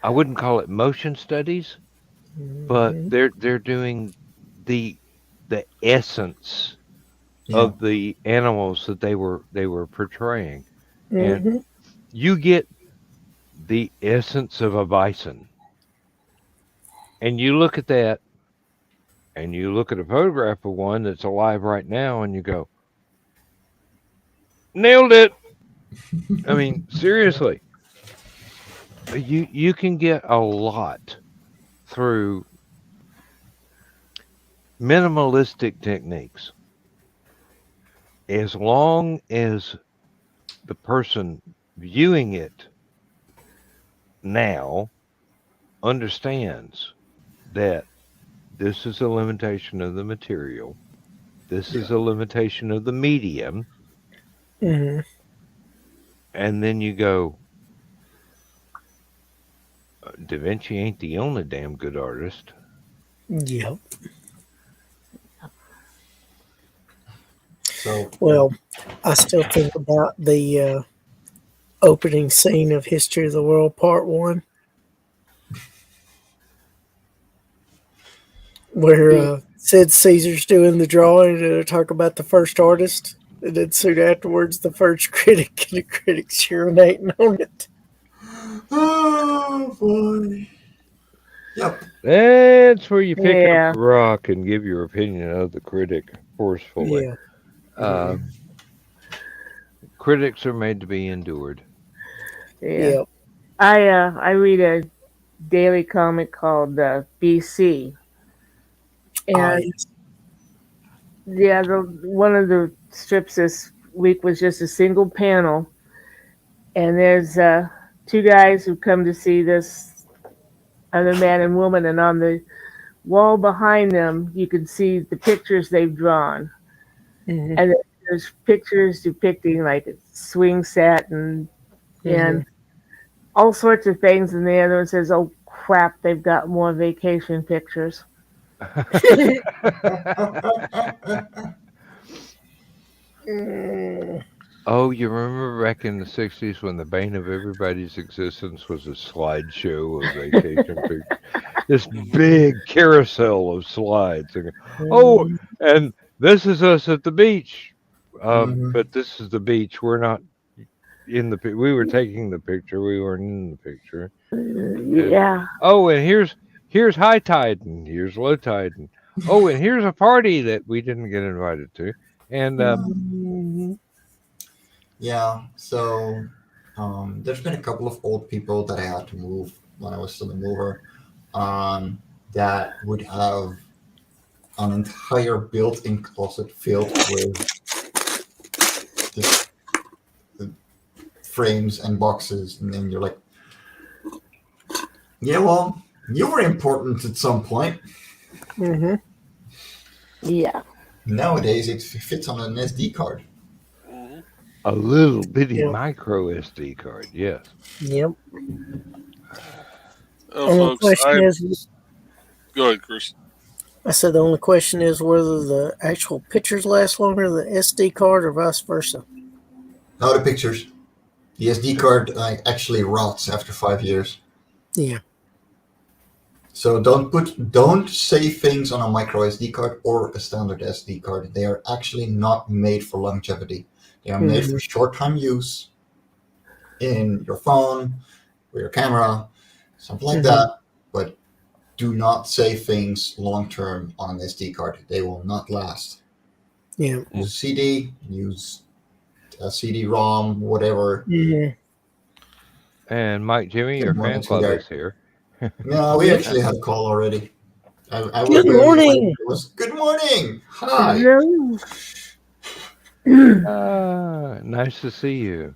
I wouldn't call it motion studies, but Hmm. they're doing the essence Yeah. of the animals that they were portraying, and Hmm. you get the essence of a bison, and you look at that, and you look at a photograph of one that's alive right now, and you go, nailed it. I mean, seriously, you can get a lot through minimalistic techniques as long as the person viewing it now understands that this is a limitation of the material, this Yeah. is a limitation of the medium, Hmm. and then you go, Da Vinci ain't the only damn good artist. Yep. So Well, I still think about the opening scene of History of the World Part 1, where Sid Caesar's doing the drawing and they talk about the first artist. And then soon afterwards, the first critic and the critic's urinating on it. oh boy. Yep. That's where you pick up Yeah. the rock and give your opinion of the critic forcefully. Yeah. Uh, Critics are made to be endured. Yeah. Yep. I read a daily comic called BC, and I, yeah, one of the strips this week was just a single panel, and there's two guys who come to see this other man and woman, and on the wall behind them, you can see the pictures they've drawn, mhm, and there's pictures depicting like a swing set and mhm. all sorts of things, and the other one says, "Oh crap, they've got more vacation pictures." Mm, Oh, you remember back in the 60s when the bane of everybody's existence was a slideshow of vacation pictures? This big carousel of slides. And, oh, mm, and this is us at the beach. Mhm. But this is the beach. We're not in the we were taking the picture. We weren't in the picture. And Yeah. oh, and here's high tide and here's low tide and oh, and here's a party that we didn't get invited to. And mm, Yeah. So there's been a couple of old people that I had to move when I was still a mover. That would have an entire built-in closet filled with just frames and boxes, and then you're like, yeah, well, you were important at some point. mhm. Yeah. Nowadays, it fits on an SD card. Hmm. a little bitty Yep. micro SD card. Yes. Yep. Oh, Only folks, question is, go ahead, Chris. I said the only question is whether the actual pictures last longer than the SD card or vice versa. Now the pictures. The SD card actually rots after 5 years. Yeah. So don't save things on a micro SD card or a standard SD card. They are actually not made for longevity. They are made for Mhm. short-term use in your phone, or your camera, something like Mhm. that. But do not save things long term on an SD card. They will not last. Yeah. Use CD, use a CD-ROM, whatever. Mhm. And Mike, Jimmy, your Good morning, fan club sweetheart. is here. No, we actually had a call already. I was Good really morning. It was good morning. Hi. Hello. Nice to see you.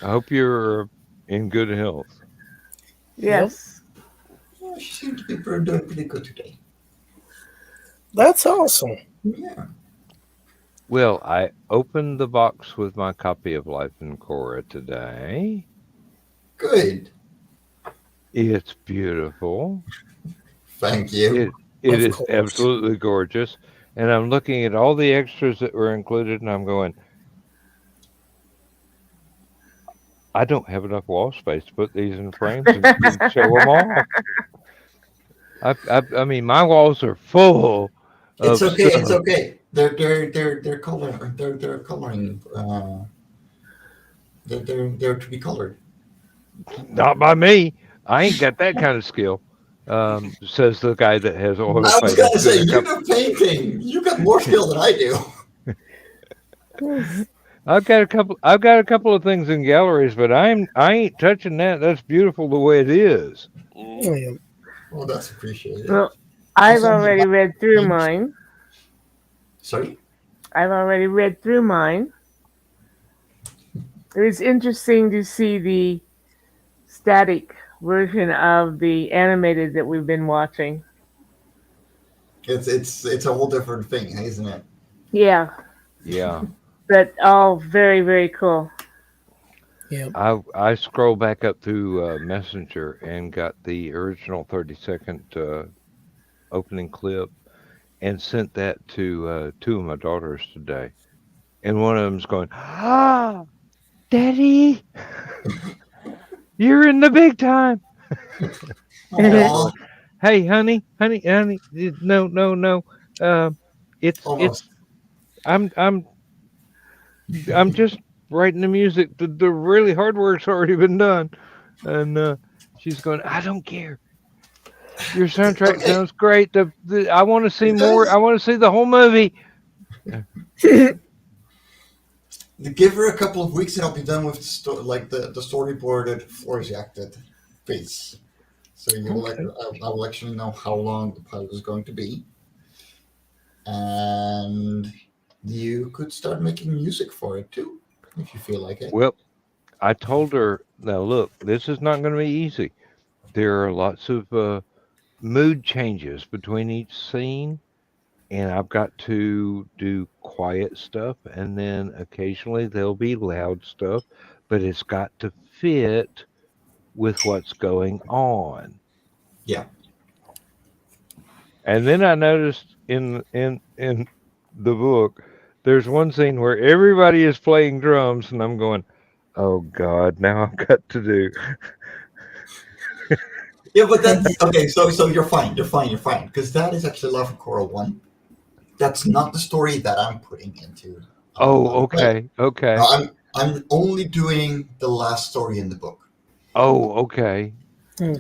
I hope you're in good health. Yes. Yeah, she seemed to be doing pretty good today. That's awesome. Yeah. Well, I opened the box with my copy of Life in Korra today. Good. It's beautiful. Thank you. It Of is course. absolutely gorgeous. And I'm looking at all the extras that were included, and I'm going, I don't have enough wall space to put these in frames and show them off. I mean, my walls are full It's of okay. stuff. It's okay. They're coloring. They're coloring. They're to be colored. Not by me. I ain't got that kind of skill. Says the guy that has oil I was paintings gonna say and a you couple. do painting. You got more skill than I do. I've got a couple of things in galleries, but I ain't touching that. That's beautiful the way it is. Yeah. Well, that's appreciated. Well, I've Also, already read through mine. Sorry. I've already read through mine. It was interesting to see the static version of the animated that we've been watching. It's a whole different thing, isn't it? Yeah, Yeah. but all very, very cool. Yeah. I scrolled back up through Messenger and got the original 30-second opening clip and sent that to two of my daughters today. And one of them's going, Daddy, you're in the big time. Aw, Hey, honey, no. It's almost. I'm just writing the music. The really hard work's already been done. And she's going, I don't care. Your soundtrack Okay. sounds great. I want to see It more. does. I want to see the whole movie. Give her a couple of weeks and I'll be done with the storyboarded voice acted piece. So I will actually know how long the pilot is going to be, and you could start making music for it too, if you feel like it. Well, I told her, now look, this is not going to be easy. There are lots of mood changes between each scene, and I've got to do quiet stuff, and then occasionally there'll be loud stuff, but it's got to fit with what's going on. Yeah. And then I noticed in the book, there's one scene where everybody is playing drums, and I'm going, oh God, now I've got to do. Yeah, but that's okay. So you're fine, because that is actually Love and Korra 1. That's not the story that I'm putting into. Oh, okay. No, I'm only doing the last story in the book. Oh, okay.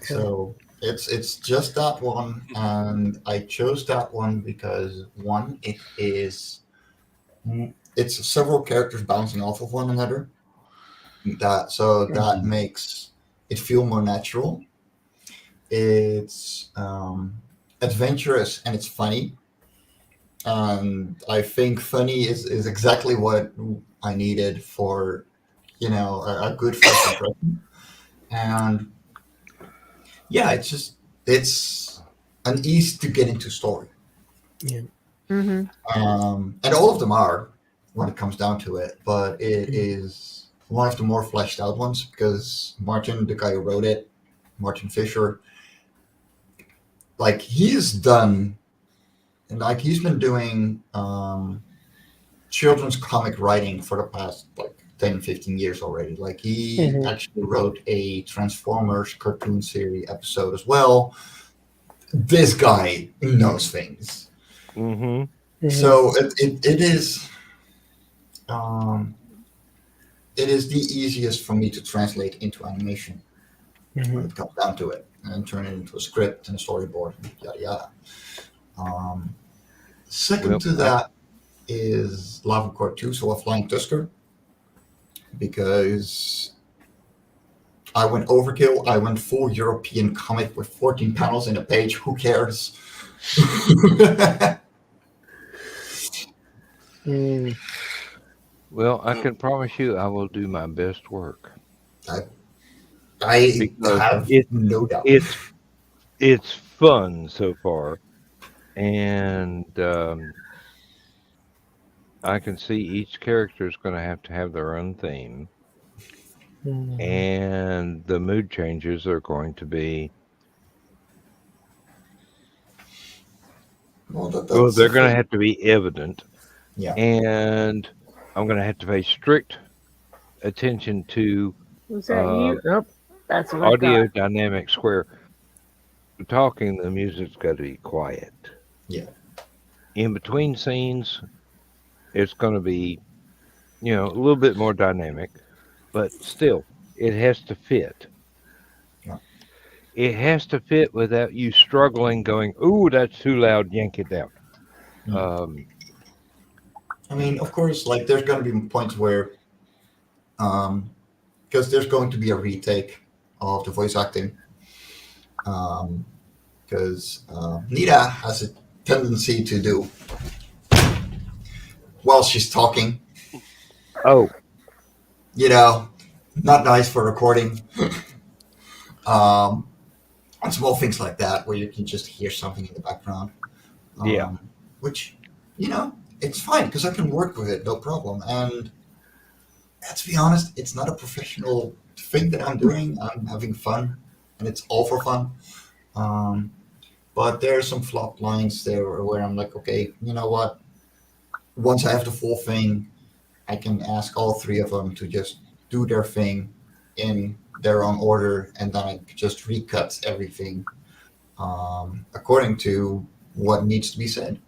So it's just that one, and I chose that one because one, it's several characters bouncing off of one another. That makes it feel more natural. It's adventurous and it's funny. And I think funny is exactly what I needed for, a good first impression. And yeah, it's an ease to get into story. Yeah. Mm-hmm. And all of them are when it comes down to it, but it is one of the more fleshed out ones because Martin, the guy who wrote it, Martin Fisher, he's done, and he's been doing children's comic writing for the past 10, 15 years already. He actually wrote a Transformers cartoon series episode as well. This guy knows things. Mm-hmm. So it is the easiest for me to translate into animation when it comes down to it. and turn it into a script and a storyboard, and yada yada. Second to that is Lava Core 2, so a Flying Tusker, because I went overkill. I went full European comic with 14 panels in a page. Who cares? Well, I can promise you I will do my best work. I Because have no doubt. It's fun so far, and I can see each character is going to have their own theme, and the mood changes are going to be Well, they're going to have to be evident, Yeah. and I'm going to have to pay strict attention to Was that you? Nope. That's what I audio got. dynamics where talking, the music's got to be quiet. Yeah. In between scenes, it's going to be, a little bit more dynamic, but still, it has to fit. Yeah. It has to fit without you struggling, going, "Ooh, that's too loud, yank it down." I mean, of course, like there's going to be points where, because there's going to be a retake of the voice acting, because Nita has a tendency to do while she's talking. Oh, Not nice for recording. And small things like that where you can just hear something in the background. Yeah. Which, it's fine because I can work with it, no problem. And let's be honest, it's not a professional thing that I'm doing. I'm having fun, and it's all for fun. But there are some flop lines there where I'm like, okay, you know what? Once I have the full thing, I can ask all three of them to just do their thing in their own order, and then I just recut everything according to what needs to be said.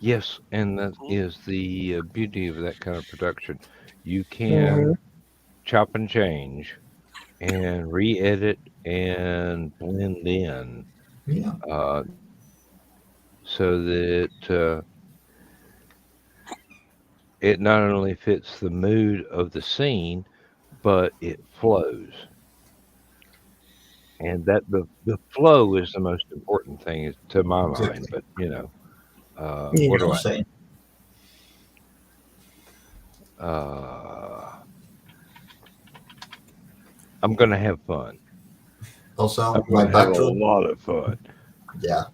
Yes, and that is the beauty of that kind of production. You can chop and change and re-edit and blend in Yeah. so that it not only fits the mood of the scene, but it flows. And that the flow is the most important thing to my mind. But what do I say? I'm going to have fun. Also, I'm my going to have a backdrop. lot of fun. Yeah.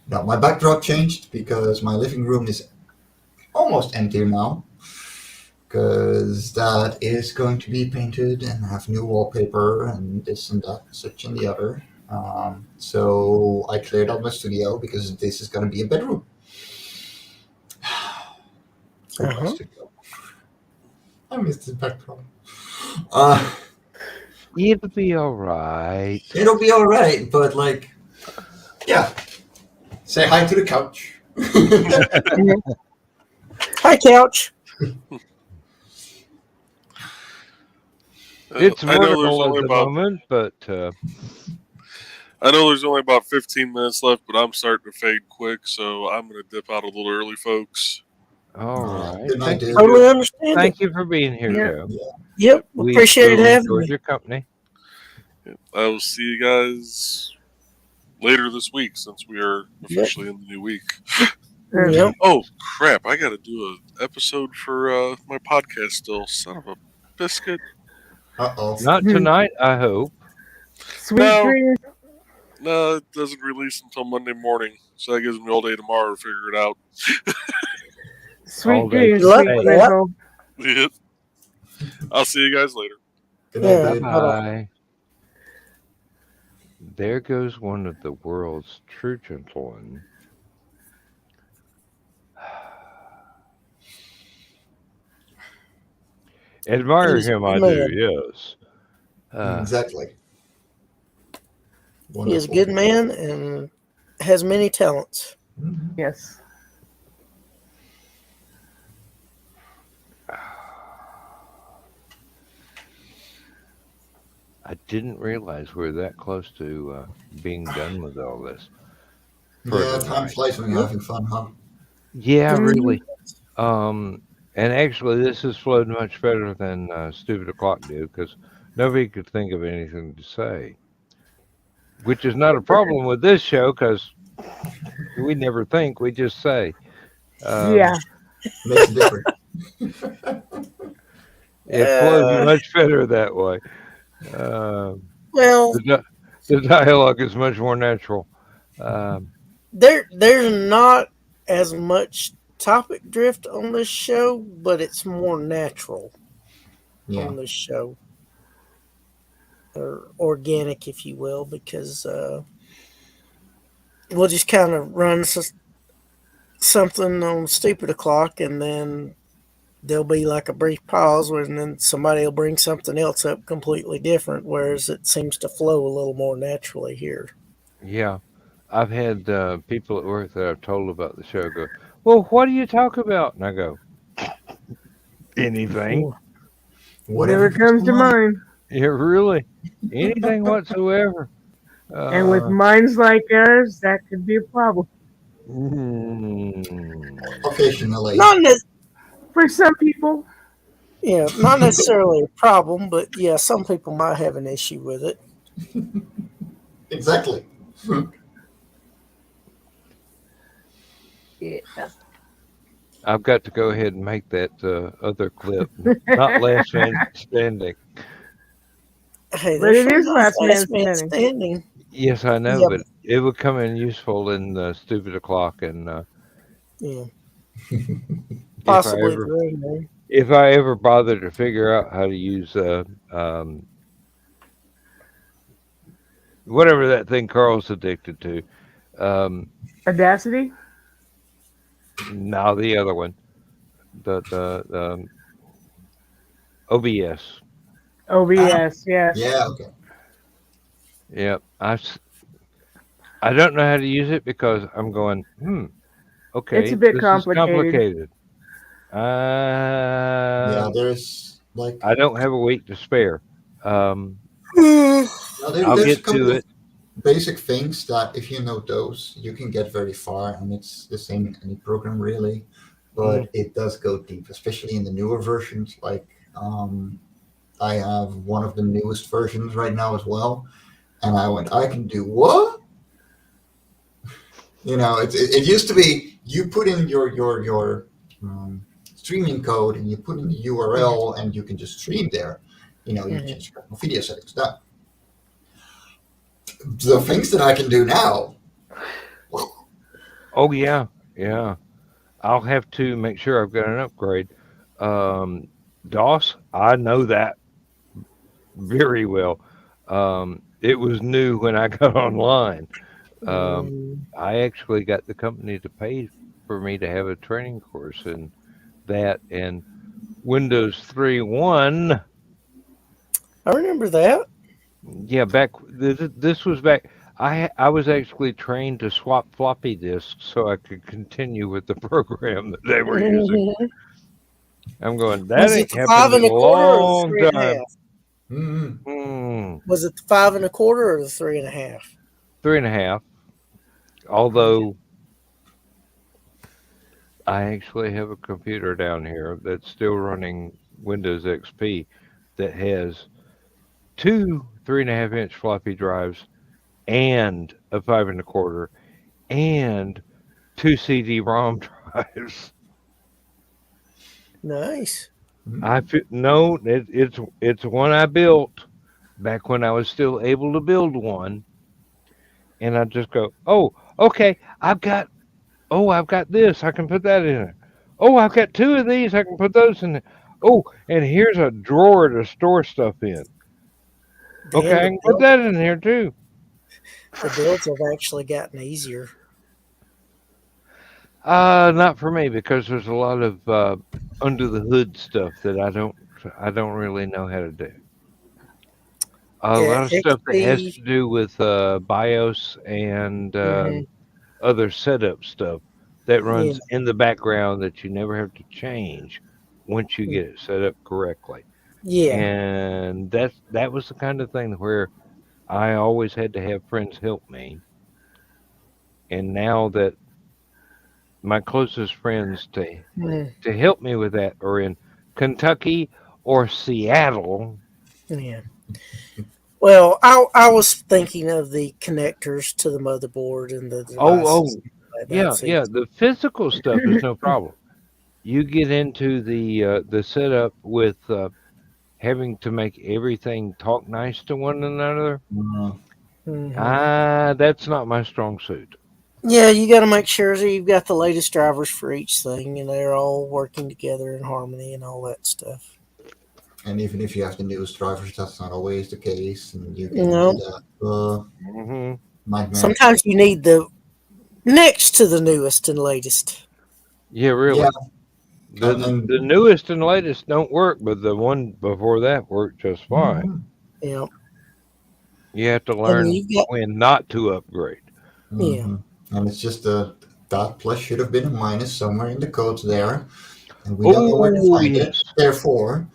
Now, my backdrop changed because my living room is almost empty now. Because that is going to be painted and have new wallpaper and this and that, such and the other. So I cleared out my studio because this is going to be a bedroom. Goodbye, studio. I missed the backdrop. It'll be all right. It'll be all right, but yeah. Say hi to the couch. Hi, couch. It's I know there's vertical only at the about moment, but I know there's only about 15 minutes left, but I'm starting to fade quick, so I'm going to dip out a little early, folks. all right. Good night, dude. Totally understand Thank it. you for being here, Joe. Yep. We Appreciate really having enjoyed me. your company. I will see you guys later this week since we are officially in the new week. Yep. Oh, crap. I got to do an episode for my podcast still. Son of a biscuit. Uh-oh. Not tonight, I hope. Sweet dreams. No, it doesn't release until Monday morning, so that gives me all day tomorrow to figure it out. Sweet dreams, Luck sweet with that. Grizzle. Yep. I'll see you guys later. Good night, Yeah. dude. Bye. There goes one of the world's true gentlemen. Admire He's him, a I man. do, yes. Exactly. He is a good man and has many talents. Yes. I didn't realize we were that close to being done with all this for Yeah, time tonight. flies when you're having fun, huh? Yeah, Mhm. really. And actually, this has flowed much better than Stupid O'Clock did because nobody could think of anything to say, which is not a problem with this show because we never think, we just say. Um, Yeah. Makes a difference. it flows Uh, much better that way. Um well, the, the dialogue is much more natural. Um, there's not as much topic drift on this show, but it's more natural Yeah. on this show, or organic, if you will, because we'll just kind of run something on stupid o'clock, and then there'll be like a brief pause, and then somebody will bring something else up completely different, whereas it seems to flow a little more naturally here. yeah, I've had people at work that I've told about the show go, "Well, what do you talk about?" And I go, "Anything." Whatever Whatever comes comes to to mind. mind. Yeah, really, anything whatsoever. And with Uh, minds like ours, that could be a problem. mm, Occasionally. Not ne- For some people, yeah, not necessarily a problem, but yeah, some people might have an issue with it. Exactly. yeah. I've got to go ahead and make that other clip, not last man standing. Hey, But there's it some is last man last man standing. standing. Yes, I know, Yeah, but it would come in useful in Stupid O'Clock, and yeah, if I possibly ever the ring ring. if I ever bother to figure out how to use um, whatever that thing Carl's addicted to, Audacity? now the other one, the OBS. Ah, OBS, yes. yeah, okay. Yep, I don't know how to use it because I'm going, It's okay, a bit this is complicated. complicated. Yeah, there's like I don't have a week to spare. Um, now I'll there's a get couple to of it. basic things that if you know those, you can get very far, and it's the same in any program really. Mm, But it does go deep, especially in the newer versions. Like I have one of the newest versions right now as well, and I went, I can do what? You know, it used to be you put in your streaming code and you put in the URL and you can just stream there. You know, you change your video settings. Done. The things that I can do now. oh yeah. I'll have to make sure I've got an upgrade. DOS, I know that very well. It was new when I got online. Um, Mm, I actually got the company to pay for me to have a training course in that and Windows 3.1. I remember that. Yeah, this was back. I was actually trained to swap floppy disks so I could continue with the program that they were using. Mhm. I'm going, that Was it ain't the five happened in and a a quarter or the long three and a time. half? Mm, Hmm, Was it the five and a quarter or the three and a half? 3.5. Okay. Although I actually have a computer down here that's still running Windows XP that has two 3.5-inch floppy drives and a 5 1/4 and two CD-ROM drives. Nice. No, it's one I built back when I was still able to build one, and I just go, oh, okay, I've got this, I can put that in it. Oh, I've got two of these, I can put those in there. Oh, and here's a drawer to store stuff in. Okay, Dan, I can put that in here too. the builds have actually gotten easier. Not for me because there's a lot of under the hood stuff that I don't really know how to do. A Yeah, lot of stuff that has XP. to do with BIOS and Mhm. other setup stuff that Yeah. runs in the background that you never have to change once you get it set up correctly. Yeah. And that was the kind of thing where I always had to have friends help me. And now that my closest friends Mm, to help me with that are in Kentucky or Seattle. yeah. Well, I was thinking of the connectors to the motherboard and the devices. Oh, Like that. yeah, So, yeah. The physical stuff is no problem. You get into the setup with having to make everything talk nice to one another. Mm, That's not my strong suit. yeah, you got to make sure that you've got the latest drivers for each thing, and they're all working together in harmony and all that stuff. and even if you have the newest drivers, that's not always the case, and you get You into know, that Hmm. nightmare. sometimes you need the next to the newest and latest. Yeah, Yeah, really. The and newest and latest don't work, but the one before that worked just fine. mhm, You know, You have to and learn you've got when not to upgrade. yeah. mhm. And it's just a dot plus should have been a minus somewhere in the code there, and we don't know where to Oh, find it. yes. Therefore,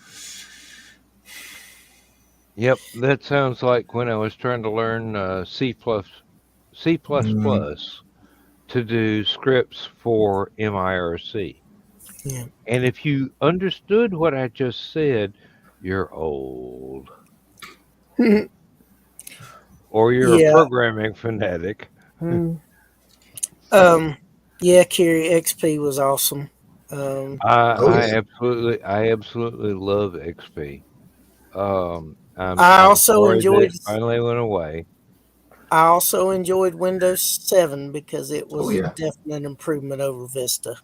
Yep, that sounds like when I was trying to learn C++ mm, to do scripts for MIRC. Yeah. And if you understood what I just said, you're old. Or you're a Yeah. programming fanatic. Mm. Um. Yeah. Curie XP was awesome. oh I yeah, absolutely love XP. I I'm also sorry that enjoyed. it finally went away. I also enjoyed Windows 7 because it oh was a yeah, definite improvement over Vista.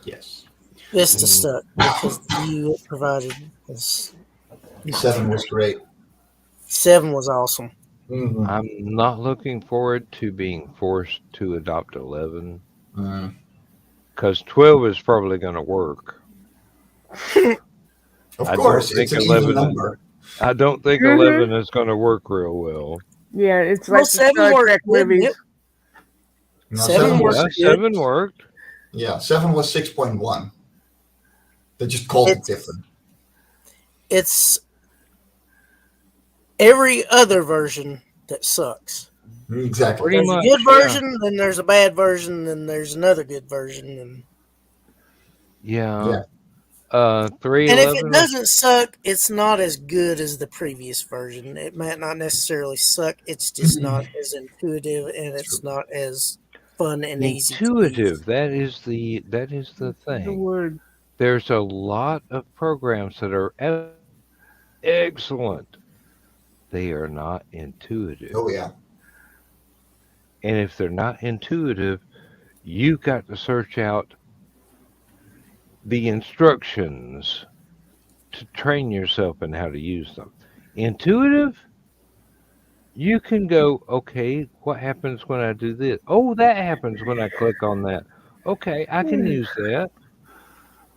yes. Vista Mm, stuck because the view it provided was not Seven very was good. great. 7 was awesome. Hmm. I'm not looking forward to being forced to adopt 11 Mm. because 12 is probably going to work. Of I don't course, it's think an even 11 is. number. I don't think Hmm. 11 is going to work real well. Yeah, it's Well, like the 7 Star worked Trek good, didn't movies. it? Now 7 seven was worked Yeah, good. 7 worked. yeah, 7 was 6.1. They just called it It's different. it's every other version that sucks. Exactly. Pretty There's a much, good yeah. version, then there's a bad version, then there's another good version, Yeah. Yeah. and if it 311 was. doesn't suck, it's not as good as the previous version. It might not necessarily suck. It's just not as intuitive, and True. it's not as fun and easy to use. Intuitive. That is the The thing. word. There's a lot of programs that are excellent. They are not intuitive. Oh yeah. And if they're not intuitive, you've got to search out the instructions to train yourself in how to use them. Intuitive, you can go, okay, what happens when I do this? Oh, that happens when I click on that. Okay, I can use that.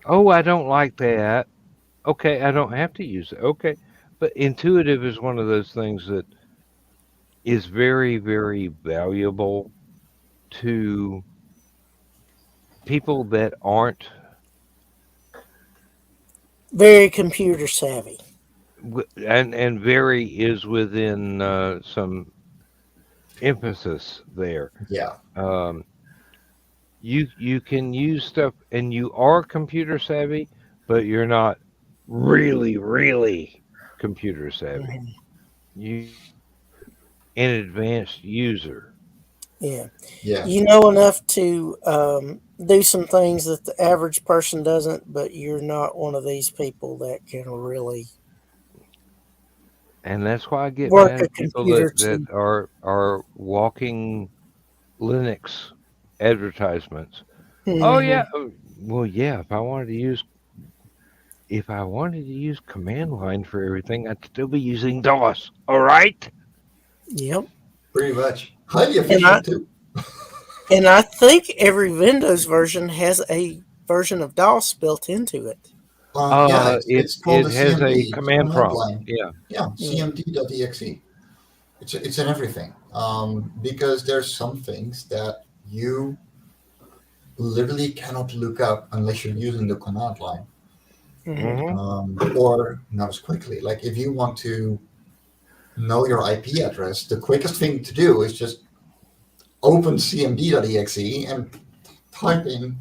Oh, I don't like that. Okay, I don't have to use it. Okay. But intuitive is one of those things that is very, very valuable to people that aren't Very computer savvy. and very is within some emphasis there. Yeah. Um, you can use stuff and you are computer savvy, but you're not really computer savvy. Mhm. You an advanced user. Yeah. Yeah. You know enough to do some things that the average person doesn't, but you're not one of these people that can really And that's why I get work mad a at people computer that to. are walking Linux advertisements. Oh yeah, Mhm. well yeah. If I wanted to use command line for everything, I'd still be using DOS. All right. Yep. Pretty much. Highly And I efficient too. and I think every Windows version has a version of DOS built into it. Yeah, It it's called it the has a CMD. It's a command command prompt. line. Yeah. Yeah, Yeah. cmd.exe. It's in everything. Because there's some things that you literally cannot look up unless you're using the command line. or not as quickly. Like if you want to know your IP address, the quickest thing to do is just open cmd.exe and type in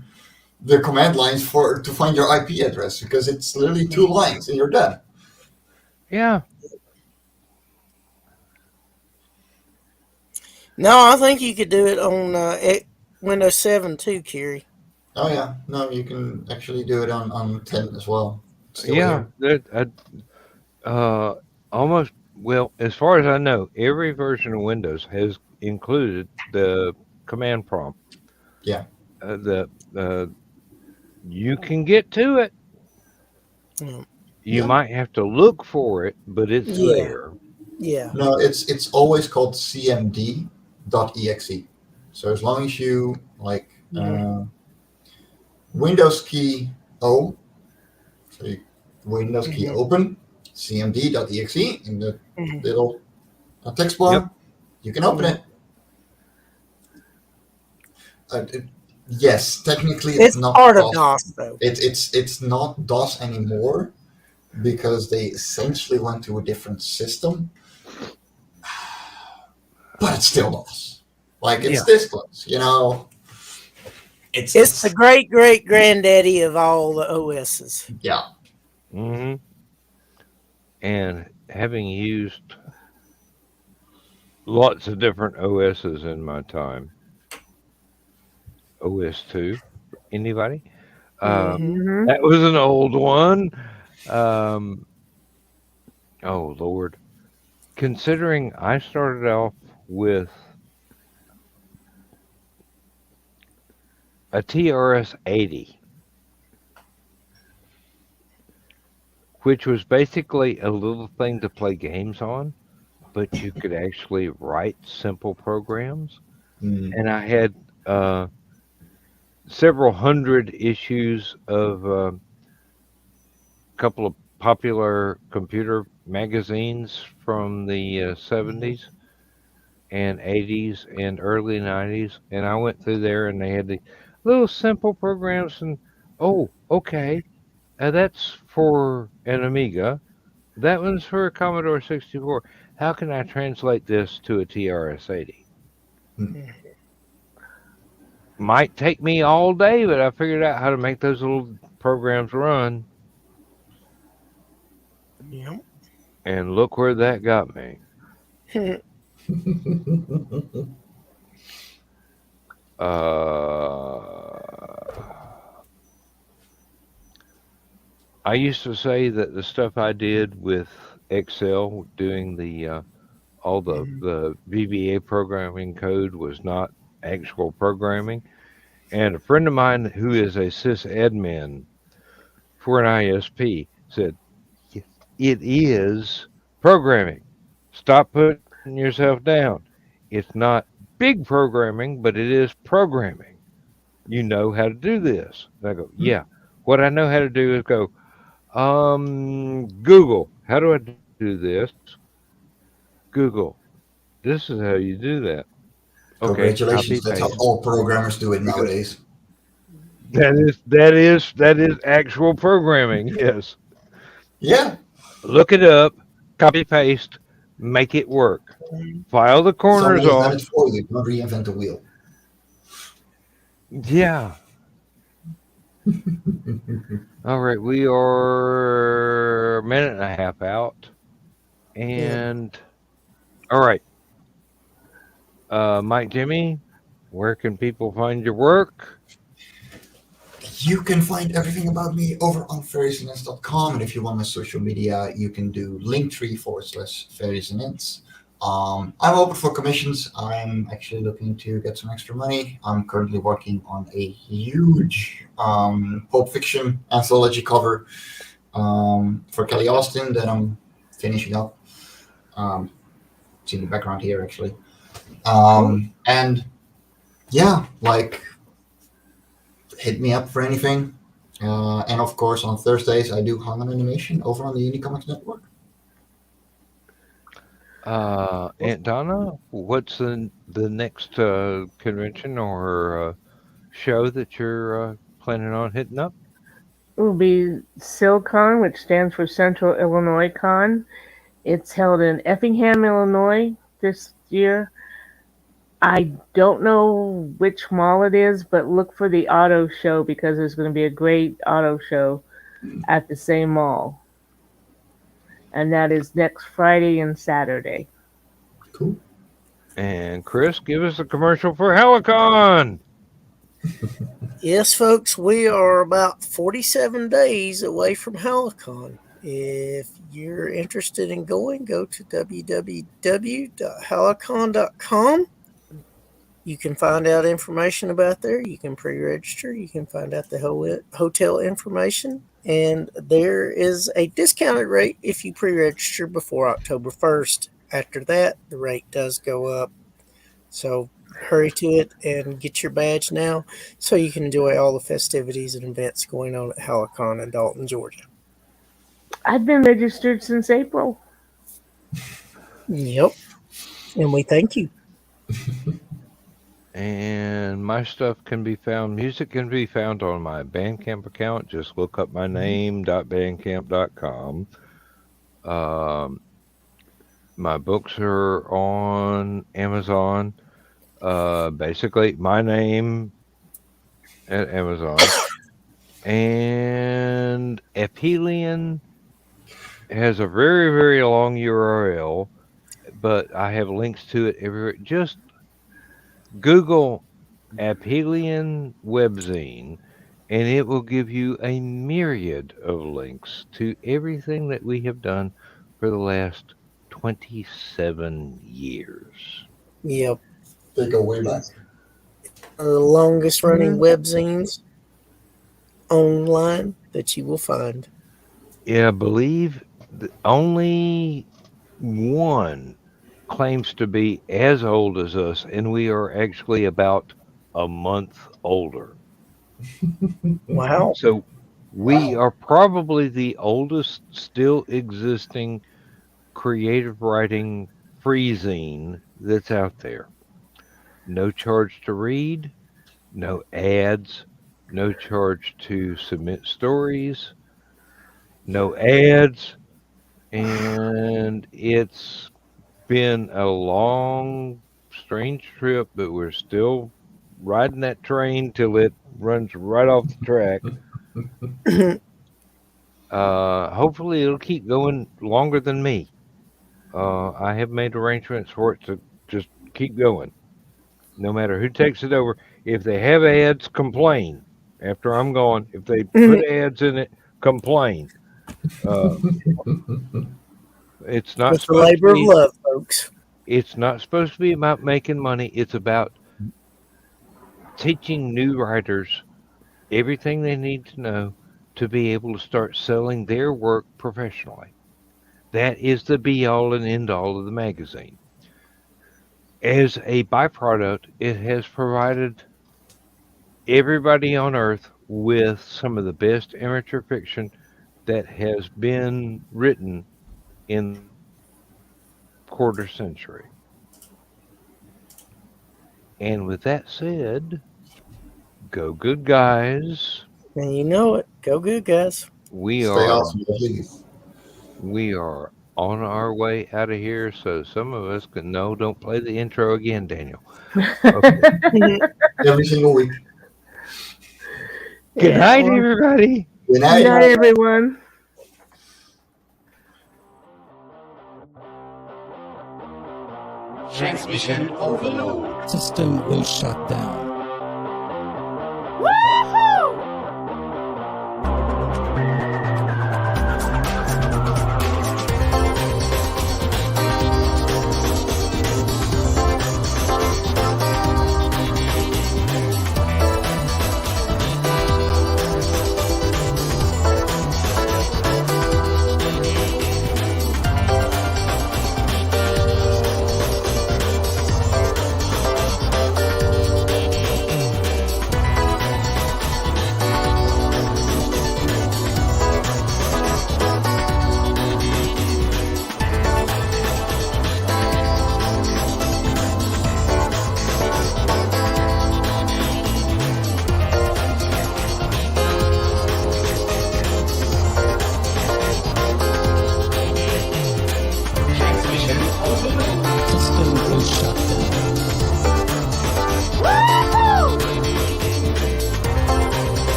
the command lines to find your IP address, because it's literally 2 lines and you're done. Yeah. No, I think you could do it on Windows 7 too, Kiri. Oh yeah, no, you can actually do it on 10 as well. It's still Yeah. here. Almost, well, as far as I know, every version of Windows has included the command prompt. Yeah. You can get to it. Mm. You Yeah. might have to look for it, but it's Yeah. there. Yeah. No, it's always called cmd.exe. So as long as you like Windows key O, so Windows key open, cmd.exe in the little text bar, you can open it. Yes, technically It's not part of DOS. DOS though. It's not DOS anymore, because they essentially went to a different system. But it's still DOS. Like it's this close, you know. It's the great granddaddy of all the OSs. Yeah. And having used lots of different OSs in my time, OS2, anybody? That was an old one. Oh Lord. Considering I started off with a TRS-80, which was basically a little thing to play games on, but you could actually write simple programs. And I had several hundred issues of a couple of popular computer magazines from the 70s and 80s and early 90s, and I went through there and they had the little simple programs, and okay, that's for an Amiga, that one's for a Commodore 64. How can I translate this to a TRS-80? Might take me all day, but I figured out how to make those little programs run. Yep. And look where that got me. I used to say that the stuff I did with Excel, doing the all the VBA programming code, was not actual programming. And a friend of mine who is a sysadmin for an ISP said, it is programming. Stop putting yourself down. It's not big programming, but it is programming. You know how to do this. And I go, yeah. What I know how to do is go, Google, how do I do this? Google, this is how you do that. Okay, Congratulations, copy, that's how paste. all programmers do it nowadays. That is actual programming, yes. Yeah. Look it up, copy paste, make it work. File the corners Somebody's off. done it for you. Don't reinvent the wheel. Yeah. All right, we are a minute and a half out. And all right. Mike, Jimmy, where can people find your work? You can find everything about me over on fairiesandints.com. And if you want my social media, you can do linktree/fairiesandints. I'm open for commissions. I'm actually looking to get some extra money. I'm currently working on a huge Pulp Fiction anthology cover for Kelly Austin that I'm finishing up. It's in the background here, actually. And yeah, like, hit me up for anything. And of course, on Thursdays, I do Hang on Animation over on the Indie Comics Network. Aunt Donna, what's the next convention or show that you're planning on hitting up? will be SILCON, which stands for Central Illinois Con. It's held in Effingham, Illinois this year. I don't know which mall it is, but look for the auto show because there's going to be a great auto show at the same mall. And that is next Friday and Saturday. Cool. And Chris, give us a commercial for Hallowcon. Yes, folks, we are about 47 days away from Hallowcon. If you're interested in going, go to www.hallowcon.com. You can find out information about there. You can pre-register. You can find out the hotel information. And there is a discounted rate if you pre-register before October 1st. After that, the rate does go up. So hurry to it and get your badge now so you can enjoy all the festivities and events going on at Hallowcon in Dalton, Georgia. I've been registered since April. Yep. And we thank you. And my stuff can be found, music can be found on my Bandcamp account. Just look up my name.bandcamp.com. My books are on Amazon. Basically, my name at Amazon. And Aphelion has a very, very long URL, but I have links to it everywhere. Just Google Aphelion Webzine, and it will give you a myriad of links to everything that we have done for the last 27 years. Yep. They go way back. The longest running webzines online that you will find. Yeah, I believe only one claims to be as old as us, and we are actually about a month older. Wow. So we are probably the oldest still existing creative writing freezine that's out there. No charge to read, no ads, no charge to submit stories, no ads, and it's been a long, strange trip, but we're still riding that train till it runs right off the track. Hopefully it'll keep going longer than me. I have made arrangements for it to just keep going. No matter who takes it over. If they have ads, complain. After I'm gone, if they put ads in it, complain. It's not It's a labor of love, folks. It's not supposed to be about making money. It's about teaching new writers everything they need to know to be able to start selling their work professionally. That is the be-all and end-all of the magazine. As a byproduct, it has provided everybody on Earth with some of the best amateur fiction that has been written in quarter century. And with that said, go good, guys. And you know it. Go good, guys. We Stay are awesome, please. we are on our way out of here, so some of us can don't play the intro again, Daniel. Okay. Every single week. Good night, everybody. Good night. Good night, everyone. Transmission overload. System will shut down.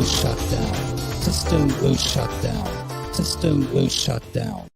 shut down. System will shut down. System will shut down.